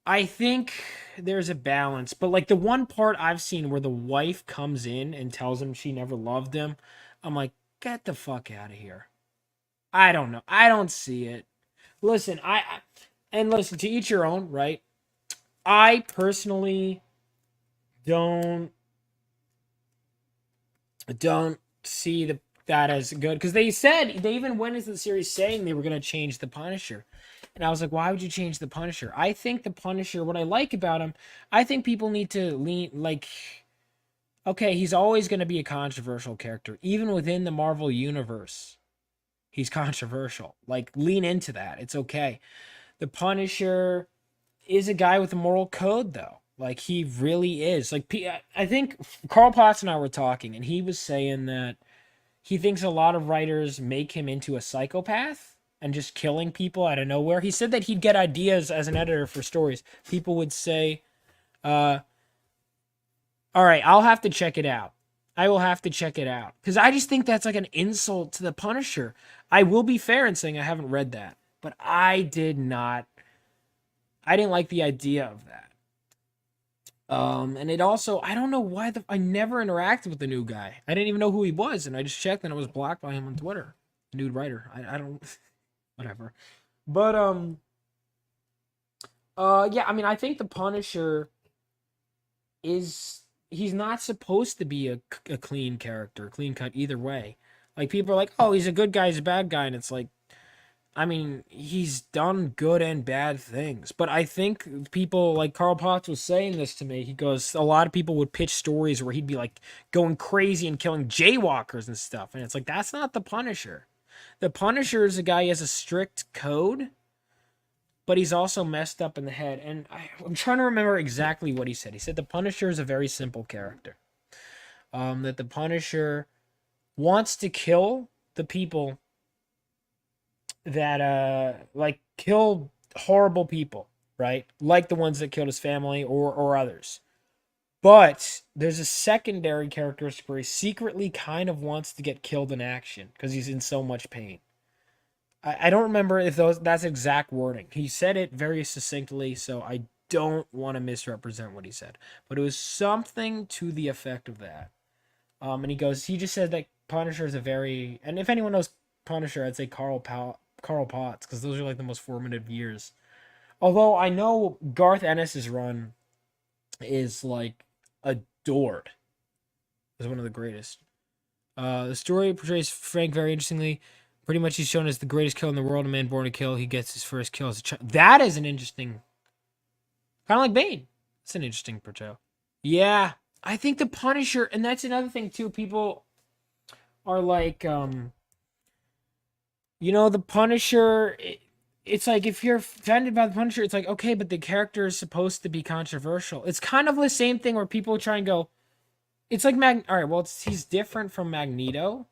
[SPEAKER 6] I think there's a balance, but like the one part I've seen where the wife comes in and tells him she never loved him, I'm like, get the fuck out of here. I don't know. I don't see it. Listen, and listen, to each your own, right? I personally don't see that as good because they even went into the series saying they were going to change the Punisher. And I was like, why would you change the Punisher? I think the Punisher, what I like about him, I think people need to lean, like, okay, he's always going to be a controversial character. Even within the Marvel Universe, he's controversial. Like, lean into that. It's okay. The Punisher is a guy with a moral code, though. Like, he really is. Like, I think Carl Potts and I were talking, and he was saying that he thinks a lot of writers make him into a psychopath and just killing people out of nowhere. He said that he'd get ideas as an editor for stories. People would say, all right, I'll have to check it out. I will have to check it out. Because I just think that's like an insult to the Punisher. I will be fair in saying I haven't read that. But I didn't like the idea of that. And it also, I don't know why I never interacted with the new guy. I didn't even know who he was, and I just checked and I was blocked by him on Twitter. Nude writer. I don't whatever. But yeah, I mean, I think the Punisher he's not supposed to be a clean character, clean cut either way. Like, people are like, oh, he's a good guy, he's a bad guy, and it's like, I mean, he's done good and bad things. But I think people, like Carl Potts was saying this to me, he goes, a lot of people would pitch stories where he'd be like going crazy and killing jaywalkers and stuff. And it's like, that's not the Punisher. The Punisher is a guy who has a strict code, but he's also messed up in the head. And I'm trying to remember exactly what he said. He said the Punisher is a very simple character. That the Punisher wants to kill the people that like kill horrible people, right? Like the ones that killed his family or others. But there's a secondary characteristic where he secretly kind of wants to get killed in action because he's in so much pain. I don't remember if that's exact wording. He said it very succinctly, so I don't want to misrepresent what he said. But it was something to the effect of that. And he just said that Punisher is and if anyone knows Punisher, I'd say Carl Potts, because those are like the most formative years. Although I know Garth Ennis's run is like adored. Is one of the greatest. The story portrays Frank very interestingly. Pretty much he's shown as the greatest killer in the world, a man born to kill. He gets his first kill as a child. That is an interesting, kind of like Bane. It's an interesting portrayal. Yeah, I think the Punisher, and that's another thing too. People are like, the Punisher. It's like, if you're offended by the Punisher, it's like, okay, but the character is supposed to be controversial. It's kind of the same thing where people try and go, it's like all right, well, he's different from Magneto.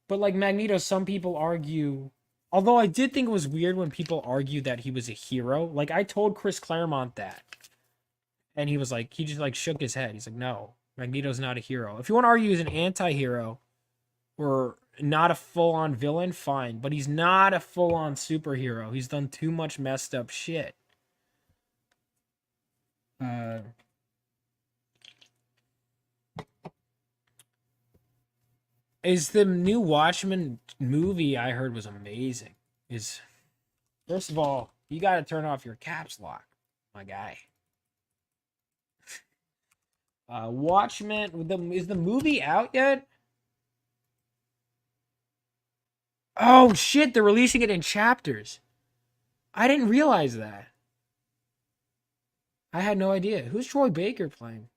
[SPEAKER 6] But like Magneto, some people argue, although I did think it was weird when people argued that he was a hero. Like, I told Chris Claremont that. And he was like, he just like shook his head. He's like, no, Magneto's not a hero. If you want to argue he's an anti-hero or not a full-on villain, fine. But he's not a full-on superhero. He's done too much messed up shit. Is the new Watchmen movie I heard was amazing. First of all, you got to turn off your caps lock, my guy. Watchmen, is the movie out yet? Oh shit, they're releasing it in chapters. I didn't realize that. I had no idea. Who's Troy Baker playing?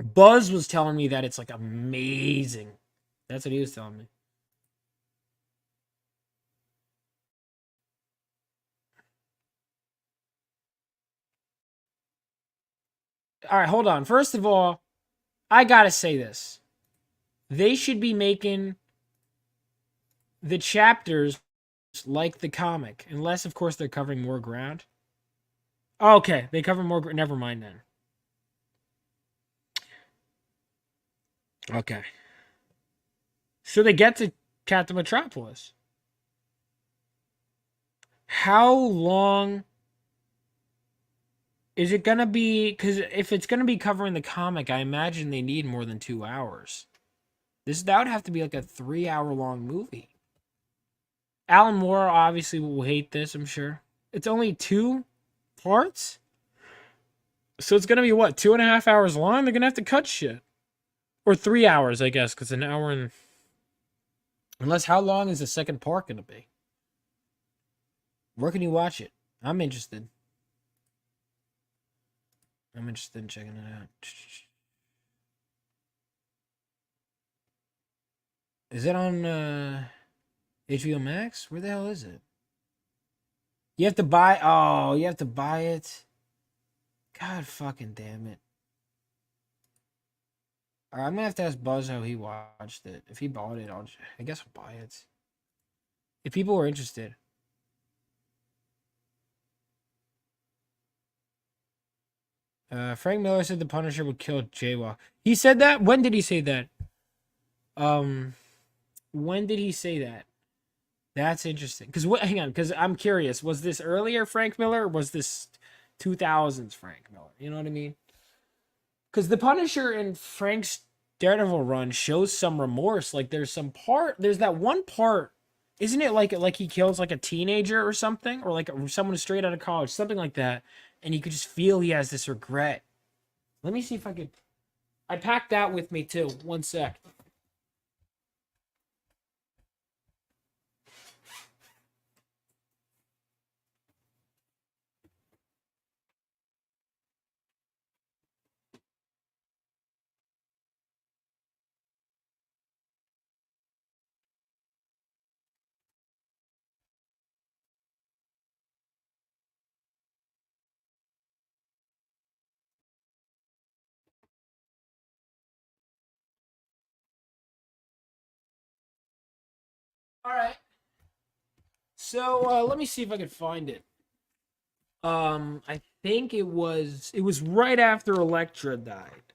[SPEAKER 6] Buzz was telling me that it's like amazing. That's what he was telling me. All right, hold on. First of all, I gotta say this. They should be making the chapters like the comic. Unless, of course, they're covering more ground. Okay, they cover more ground. Never mind then. Okay. So they get to Captain Metropolis. How long Is it gonna be, because if it's gonna be covering the comic, I imagine they need more than 2 hours. That would have to be like a 3-hour long movie. Alan Moore obviously will hate this, I'm sure. It's only 2 parts? So it's gonna be what, 2.5 hours long? They're gonna have to cut shit. Or 3 hours, I guess, because an hour and... Unless, how long is the second part gonna be? Where can you watch it? I'm interested. I'm interested in checking it out. Is it on HBO Max? Where the hell is it? You have to buy... Oh, you have to buy it? God fucking damn it. Alright, I'm gonna have to ask Buzz how he watched it. If he bought it, I guess I'll buy it. If people are interested. Frank Miller said the Punisher would kill Jaywalk. He said that? When did he say that? When did he say that? That's interesting. Because hang on, because I'm curious. Was this earlier Frank Miller or was this 2000s Frank Miller? You know what I mean? Because the Punisher in Frank's Daredevil run shows some remorse. Like there's that one part, isn't it like he kills like a teenager or something? Or like someone straight out of college, something like that. And you could just feel he has this regret. Let me see if I packed that with me too. One sec. All right. So let me see if I can find it. I think it was right after Elektra died.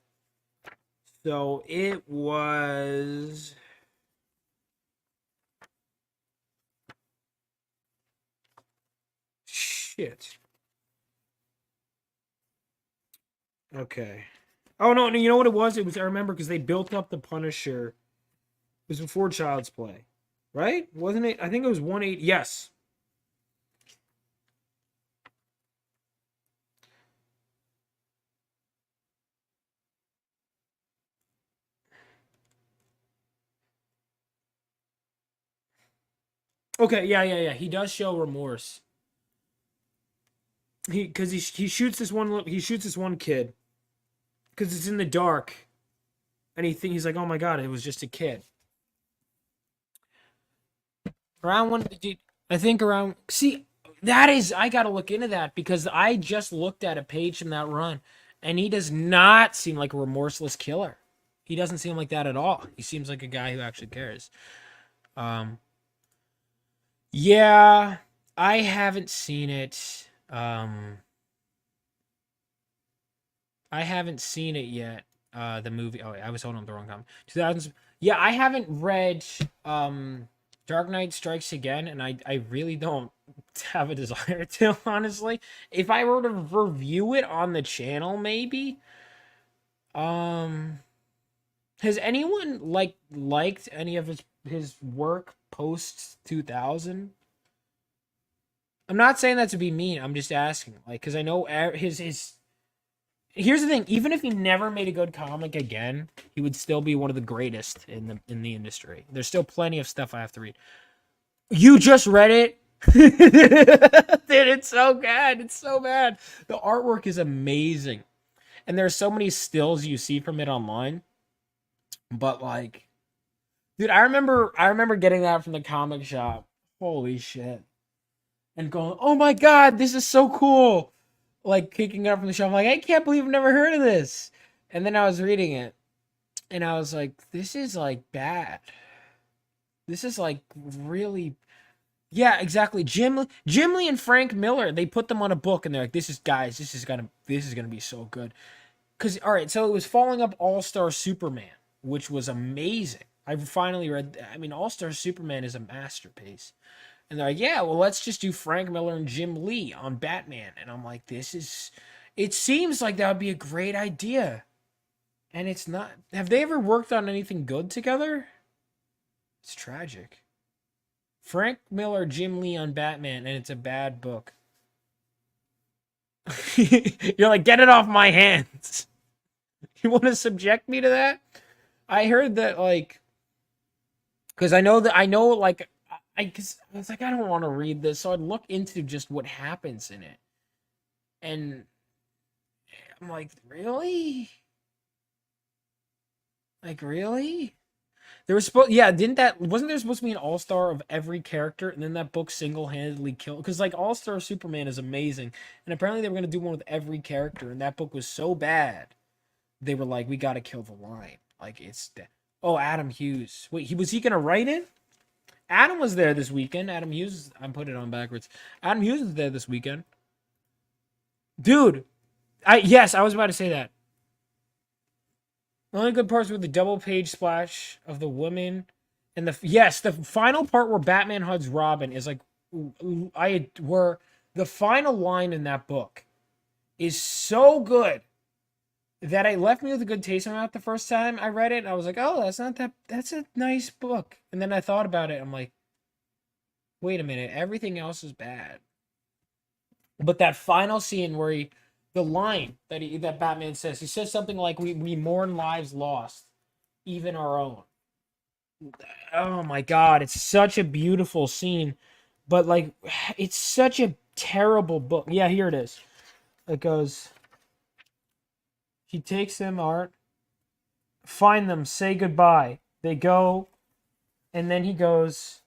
[SPEAKER 6] So it was shit. Okay. Oh no, you know what it was? I remember because they built up the Punisher. It was before Child's Play. Right? Wasn't it? I think it was 180. Yes. Okay, yeah. He does show remorse. He shoots this one kid because it's in the dark, and he's like, oh my god, it was just a kid. Around one, I think around. See, I gotta look into that because I just looked at a page from that run, and he does not seem like a remorseless killer. He doesn't seem like that at all. He seems like a guy who actually cares. Yeah, I haven't seen it. I haven't seen it yet. The movie. Oh, I was holding on the wrong time. 2000s. Yeah, I haven't read Dark Knight Strikes Again, and I really don't have a desire to, honestly. If I were to review it on the channel, maybe. Has anyone liked any of his work post 2000? I'm not saying that to be mean. I'm just asking, because I know his. Here's the thing: even if he never made a good comic again, he would still be one of the greatest in the industry. There's still plenty of stuff I have to read. You just read it, dude. It's so bad. It's so bad. The artwork is amazing, and there's so many stills you see from it online. But dude, I remember getting that from the comic shop. Holy shit! And going, oh my god, this is so cool. Kicking up from the shelf. I'm like, I can't believe I've never heard of this. And then I was reading it. And I was like, this is bad. This is really. Yeah, exactly. Jim Lee and Frank Miller, they put them on a book and they're like, this is gonna be so good. Cause alright, so it was following up All-Star Superman, which was amazing. I finally read All-Star Superman is a masterpiece. And they're like, yeah, well, let's just do Frank Miller and Jim Lee on Batman. And I'm like, this is... It seems like that would be a great idea. And it's not. Have they ever worked on anything good together? It's tragic. Frank Miller, Jim Lee on Batman, and it's a bad book. You're like, get it off my hands. You want to subject me to that? I heard that, like, because I know, like, I was like, I don't want to read this, so I'd look into just what happens in it. And I'm like, really? Like, really? There was supposed, yeah, wasn't there supposed to be an all-star of every character, and then that book single-handedly killed, because, like, All-Star Superman is amazing, and apparently they were going to do one with every character, and that book was so bad, they were like, we got to kill the line. Like, it's, oh, Adam Hughes. Wait, was he going to write it? Adam was there this weekend. Adam Hughes, I'm putting it on backwards. Adam Hughes was there this weekend. Dude, yes, I was about to say that. The only good parts were the double page splash of the woman, and the final part where Batman hugs Robin is like, the final line in that book is so good that it left me with a good taste in my mouth the first time I read it. I was like, oh, that's a nice book. And then I thought about it. I'm like, wait a minute, everything else is bad. But that final scene where the line that Batman says, he says something like, we mourn lives lost, even our own. Oh my God, it's such a beautiful scene, but like, it's such a terrible book. Yeah, here it is. It goes, he takes them, Art, find them, say goodbye. They go, and then he goes,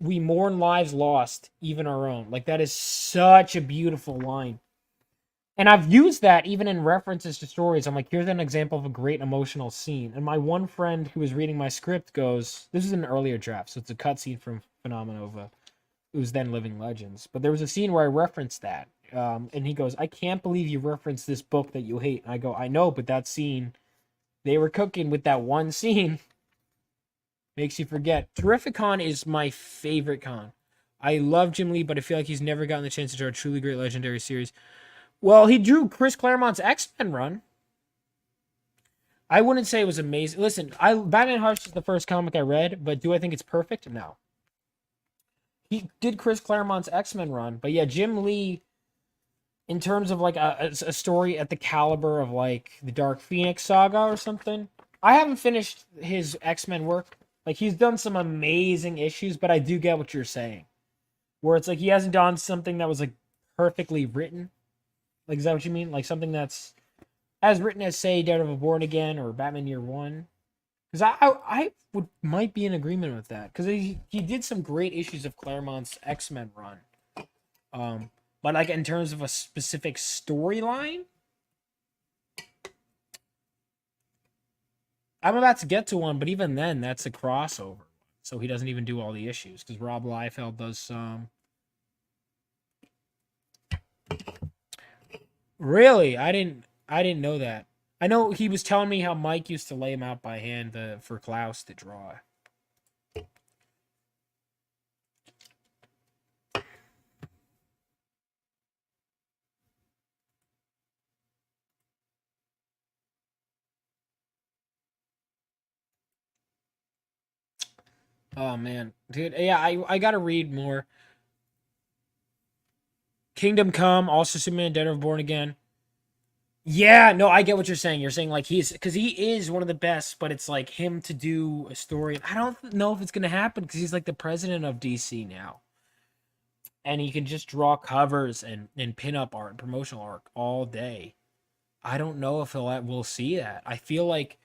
[SPEAKER 6] we mourn lives lost, even our own. Like, that is such a beautiful line. And I've used that even in references to stories. I'm like, here's an example of a great emotional scene. And my one friend who was reading my script goes, this is an earlier draft, so it's a cutscene from Phenomenova, who's then Living Legends. But there was a scene where I referenced that. And he goes, I can't believe you referenced this book that you hate. And I go, I know, but that scene, they were cooking with that one scene. Makes you forget. Terrificon is my favorite con. I love Jim Lee, but I feel like he's never gotten the chance to draw a truly great legendary series. Well, he drew Chris Claremont's X-Men run. I wouldn't say it was amazing. Listen, Batman Hush is the first comic I read, but do I think it's perfect? No. He did Chris Claremont's X-Men run, but yeah, Jim Lee, in terms of like a story at the caliber of like the Dark Phoenix saga or something, I haven't finished his X-Men work. Like, he's done some amazing issues, but I do get what you're saying. Where it's like he hasn't done something that was like perfectly written. Like, is that what you mean? Like something that's as written as, say, Daredevil Born Again or Batman Year One? Because I might be in agreement with that. Because he did some great issues of Claremont's X-Men run. But like in terms of a specific storyline, I'm about to get to one, but even then, that's a crossover. So he doesn't even do all the issues because Rob Liefeld does some. Really, I didn't know that. I know he was telling me how Mike used to lay him out by hand for Klaus to draw. Oh man, dude, yeah, I gotta read more. Kingdom Come, also Superman, Dead of Born Again. Yeah, no, I get what you're saying. You're saying like because he is one of the best, but it's like him to do a story. I don't know if it's gonna happen because he's like the president of DC now, and he can just draw covers and pin up art, and promotional art all day. I don't know if we'll see that. I feel like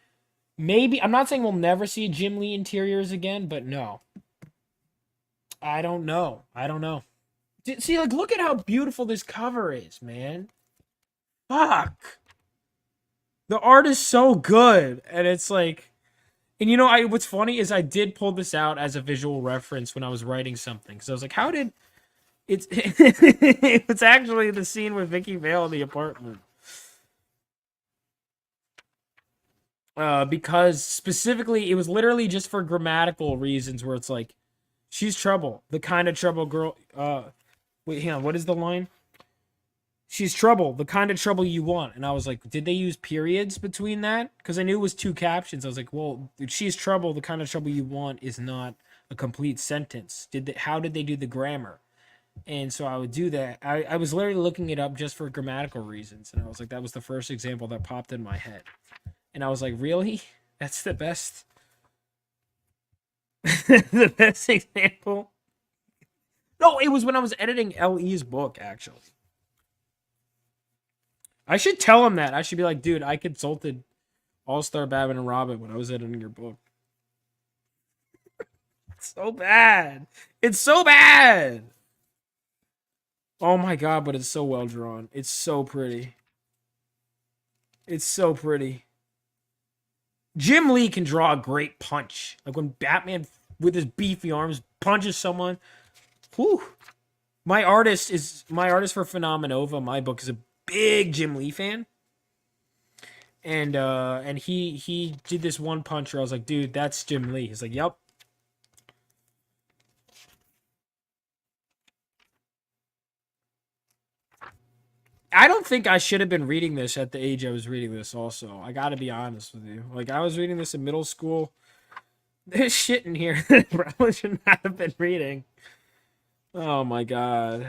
[SPEAKER 6] maybe I'm not saying we'll never see Jim Lee interiors again, but no, I don't know. See, like, look at how beautiful this cover is, man. Fuck. The art is so good. And it's like, and you know, what's funny is I did pull this out as a visual reference when I was writing something. Because I was like, how did it's actually the scene with Vicky Vale in the apartment. Because specifically, it was literally just for grammatical reasons where it's like, she's trouble. The kind of trouble girl, wait, hang on, what is the line? She's trouble, the kind of trouble you want. And I was like, did they use periods between that? Because I knew it was 2 captions. I was like, well, she's trouble, the kind of trouble you want is not a complete sentence. How did they do the grammar? And so I would do that. I was literally looking it up just for grammatical reasons. And I was like, that was the first example that popped in my head. And I was like, really? That's the best? The best example? No, it was when I was editing LE's book, actually. I should tell him that. I should be like, dude, I consulted All-Star Batman and Robin when I was editing your book. It's so bad. It's so bad. Oh my god, but it's so well drawn. It's so pretty. It's so pretty. Jim Lee can draw a great punch. Like when Batman, with his beefy arms, punches someone. Whew. My artist for Phenomenova, my book, is a big Jim Lee fan. And he did this one punch where I was like, dude, that's Jim Lee. He's like, yep. I don't think I should have been reading this at the age I was reading this also. I gotta be honest with you. Like, I was reading this in middle school. There's shit in here that I probably should not have been reading. Oh my god.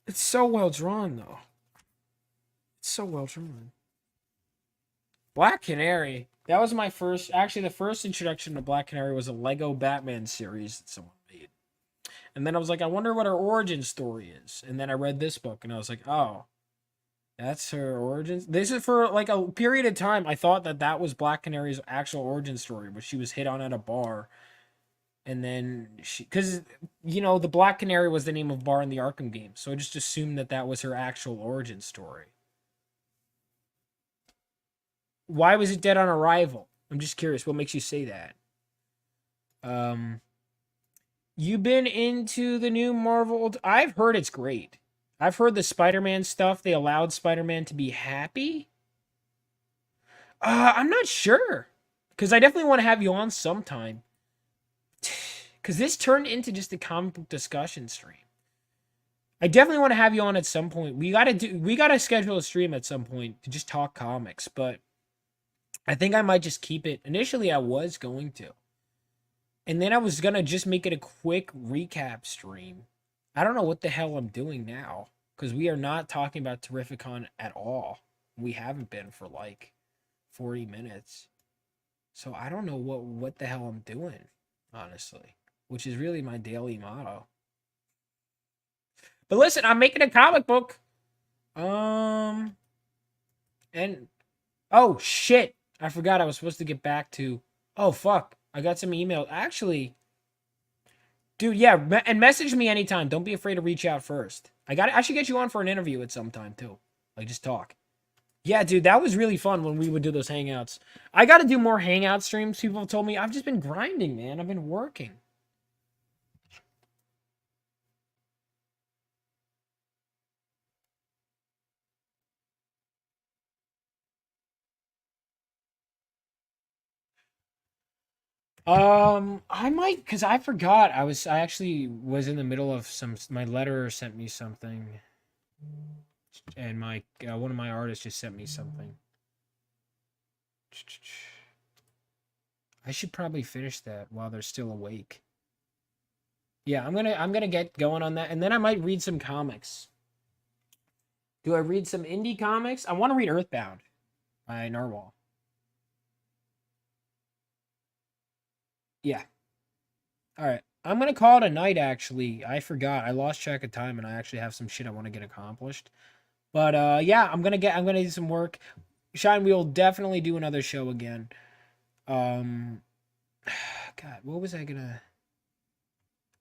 [SPEAKER 6] It's so well drawn, though. It's so well drawn. Black Canary. That was my first... Actually, the first introduction to Black Canary was a Lego Batman series that someone made. And then I was like, I wonder what her origin story is. And then I read this book, and I was like, oh, that's her origin. This is for, like, a period of time. I thought that was Black Canary's actual origin story, where she was hit on at a bar. And then she... Because, you know, the Black Canary was the name of bar in the Arkham game. So I just assumed that was her actual origin story. Why was it dead on arrival? I'm just curious. What makes you say that? You been into the new Marvel? I've heard it's great. I've heard the Spider-Man stuff. They allowed Spider-Man to be happy. I'm not sure. Because I definitely want to have you on sometime. Because this turned into just a comic book discussion stream. I definitely want to have you on at some point. We gotta schedule a stream at some point to just talk comics, but I think I might just keep it. Initially, I was going to. And then I was going to just make it a quick recap stream. I don't know what the hell I'm doing now. Because we are not talking about Terrificon at all. We haven't been for like 40 minutes. So I don't know what the hell I'm doing, honestly. Which is really my daily motto. But listen, I'm making a comic book. And... Oh, shit. I forgot I was supposed to get back to... Oh, fuck. I got some email. Actually... Dude, yeah, and message me anytime. Don't be afraid to reach out first. I should get you on for an interview at some time, too. Like, just talk. Yeah, dude, that was really fun when we would do those hangouts. I got to do more hangout streams. People have told me I've just been grinding, man. I've been working. I might, because I forgot. I actually was in the middle of my letterer sent me something. And one of my artists just sent me something. I should probably finish that while they're still awake. Yeah, I'm gonna get going on that, and then I might read some comics. Do I read some indie comics? I want to read Earthbound by Narwhal. Yeah. All right. I'm going to call it a night, actually. I forgot. I lost track of time, and I actually have some shit I want to get accomplished. But, yeah, I'm going to do some work. Shine, we will definitely do another show again. God, what was I going to...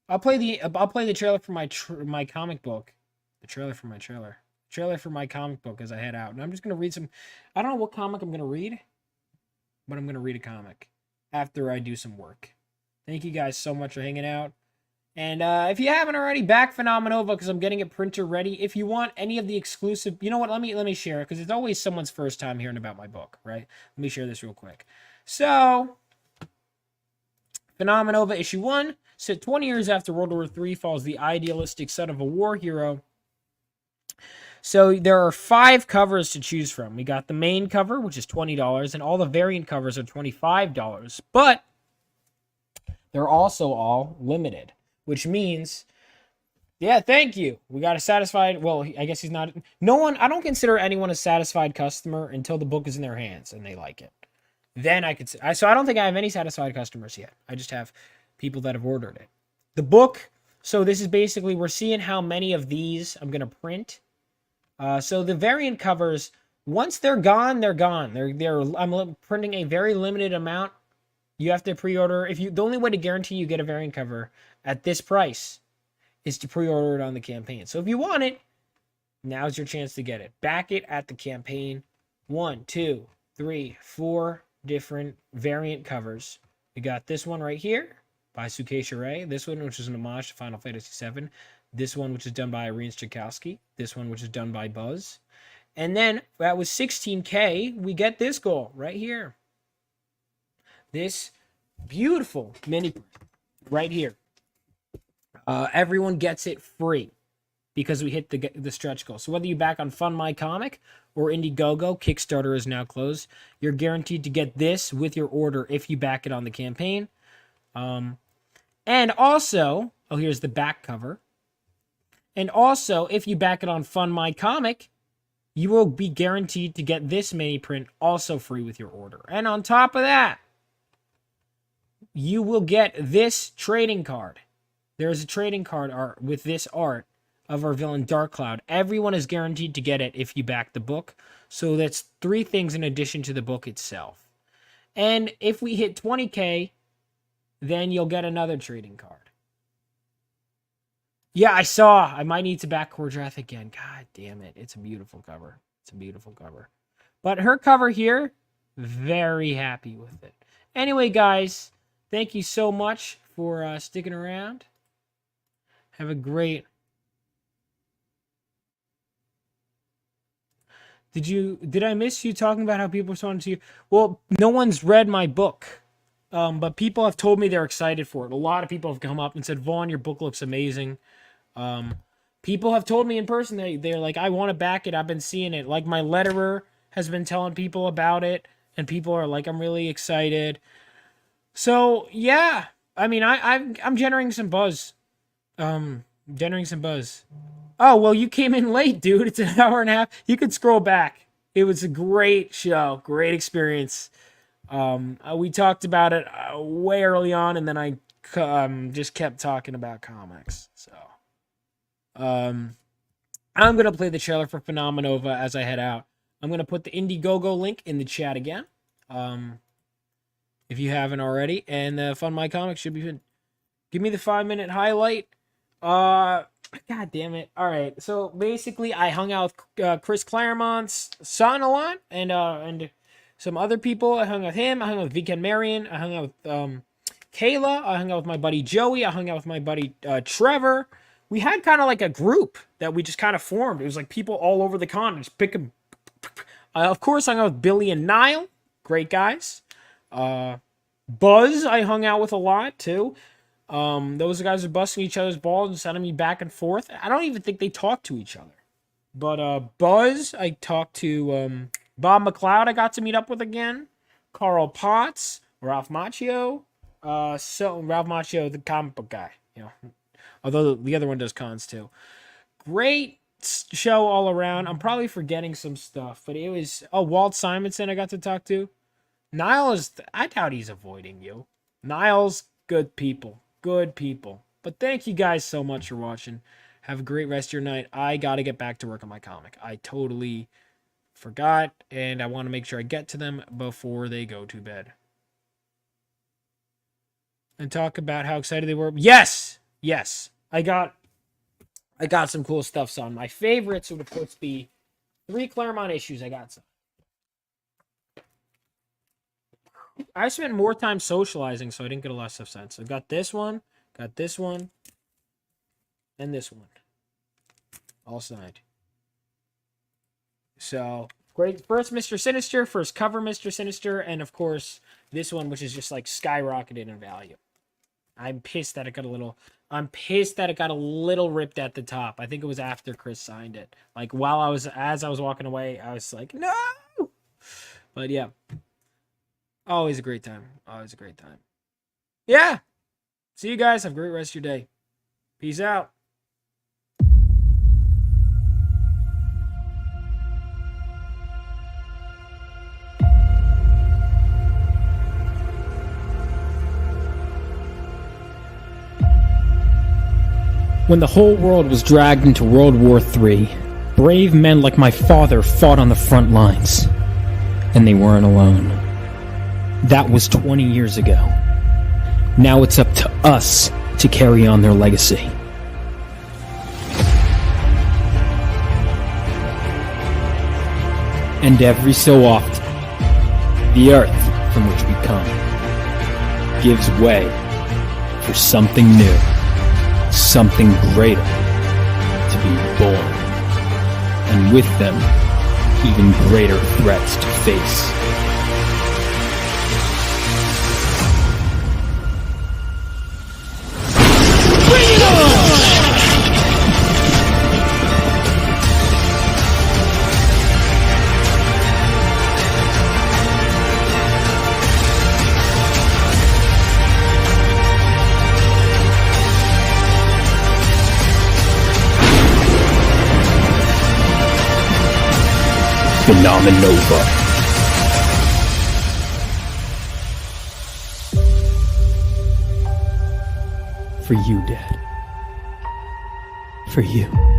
[SPEAKER 6] I'll play the trailer for my comic book. The trailer for my trailer. Trailer for my comic book as I head out. And I'm just going to read some... I don't know what comic I'm going to read, but I'm going to read a comic after I do some work. Thank you guys so much for hanging out. And if you haven't already, back Phenomenova, because I'm getting it printer ready. If you want any of the exclusive... You know what? Let me share it, because it's always someone's first time hearing about my book, right? Let me share this real quick. So, Phenomenova issue 1. Set 20 years after World War III falls the idealistic son of a war hero. So there are 5 covers to choose from. We got the main cover, which is $20, and all the variant covers are $25. But they're also all limited, which means, yeah, thank you. We got a satisfied, well, I guess he's not, no one, I don't consider anyone a satisfied customer until the book is in their hands and they like it. Then I could say, so I don't think I have any satisfied customers yet. I just have people that have ordered it. The book, so this is basically, we're seeing how many of these I'm going to print. So the variant covers, once they're gone, they're gone. I'm printing a very limited amount. You have to pre-order. The only way to guarantee you get a variant cover at this price is to pre-order it on the campaign. So if you want it, now's your chance to get it. Back it at the campaign. 1, 2, 3, 4 different variant covers. We got this one right here by Sukeisha Ray. This one, which is an homage to Final Fantasy VII. This one, which is done by Irene Strakowski. This one, which is done by Buzz. And then, that was $16K. We get this goal right here. This beautiful mini right here. Everyone gets it free because we hit the stretch goal. So whether you back on Fund My Comic or Indiegogo, Kickstarter is now closed. You're guaranteed to get this with your order if you back it on the campaign. And also, oh, here's the back cover. And also, if you back it on Fund My Comic, you will be guaranteed to get this mini print also free with your order. And on top of that, you will get this trading card. There's a trading card art with this art of our villain Dark Cloud. Everyone is guaranteed to get it if you back the book. So that's 3 things in addition to the book itself. And if we hit 20K, then you'll get another trading card. Yeah, I saw. I might need to back Cordrath again. God damn it. It's a beautiful cover. It's a beautiful cover. But her cover here, very happy with it. Anyway, guys, thank you so much for sticking around. Have a great... Did I miss you talking about how people responded to you? Well, no one's read my book. But people have told me they're excited for it. A lot of people have come up and said, Vaughn, your book looks amazing. People have told me in person, they're like, I want to back it. I've been seeing it. Like, my letterer has been telling people about it. And people are like, I'm really excited. So, yeah. I mean, I'm generating some buzz. Generating some buzz. Oh, well, you came in late, dude. It's an hour and a half. You could scroll back. It was a great show. Great experience. We talked about it way early on, and then I just kept talking about comics. So, I'm going to play the trailer for Phenomenova as I head out. I'm going to put the Indiegogo link in the chat again, if you haven't already. And the Fund My Comics should be good. Give me the 5-minute highlight. God damn it. All right. So, basically, I hung out with Chris Claremont's son a lot, and some other people. I hung out with him. I hung out with Viken Marion. I hung out with Kayla. I hung out with my buddy Joey. I hung out with my buddy Trevor. We had kind of like a group that we just kind of formed. It was like people all over the con. Just pick them. Of course, I hung out with Billy and Niall. Great guys. Buzz, I hung out with a lot too. Those guys are busting each other's balls and sending me back and forth. I don't even think they talk to each other. But Buzz, I talked to Bob McLeod. I got to meet up with again. Carl Potts, Ralph Macchio. So Ralph Macchio, the comic book guy. You know, although the other one does cons too. Great show all around. I'm probably forgetting some stuff, but it was Walt Simonson I got to talk to. Niall I doubt he's avoiding you. Niall's good people. Good people. But thank you guys so much for watching. Have a great rest of your night. I got to get back to work on my comic. I totally forgot, and I want to make sure I get to them before they go to bed. And talk about how excited they were. Yes! Yes. I got some cool stuff, son. My favorites would, of course, be 3 Claremont issues. I got some. I spent more time socializing, so I didn't get a lot of stuff sent. So I got this one, and this one. All signed. So, great. First Mr. Sinister, first cover Mr. Sinister, and of course, this one, which is just like skyrocketed in value. I'm pissed that it got a little. I'm pissed that it got a little ripped at the top. I think it was after Chris signed it. Like as I was walking away, I was like, no. But yeah, always a great time. Always a great time. Yeah. See you guys. Have a great rest of your day. Peace out.
[SPEAKER 8] When the whole world was dragged into World War III, brave men like my father fought on the front lines. And they weren't alone. That was 20 years ago. Now it's up to us to carry on their legacy. And every so often, the earth from which we come gives way for something new, something greater to be born. And with them, even greater threats to face. Phenomenova. For you, Dad. For you.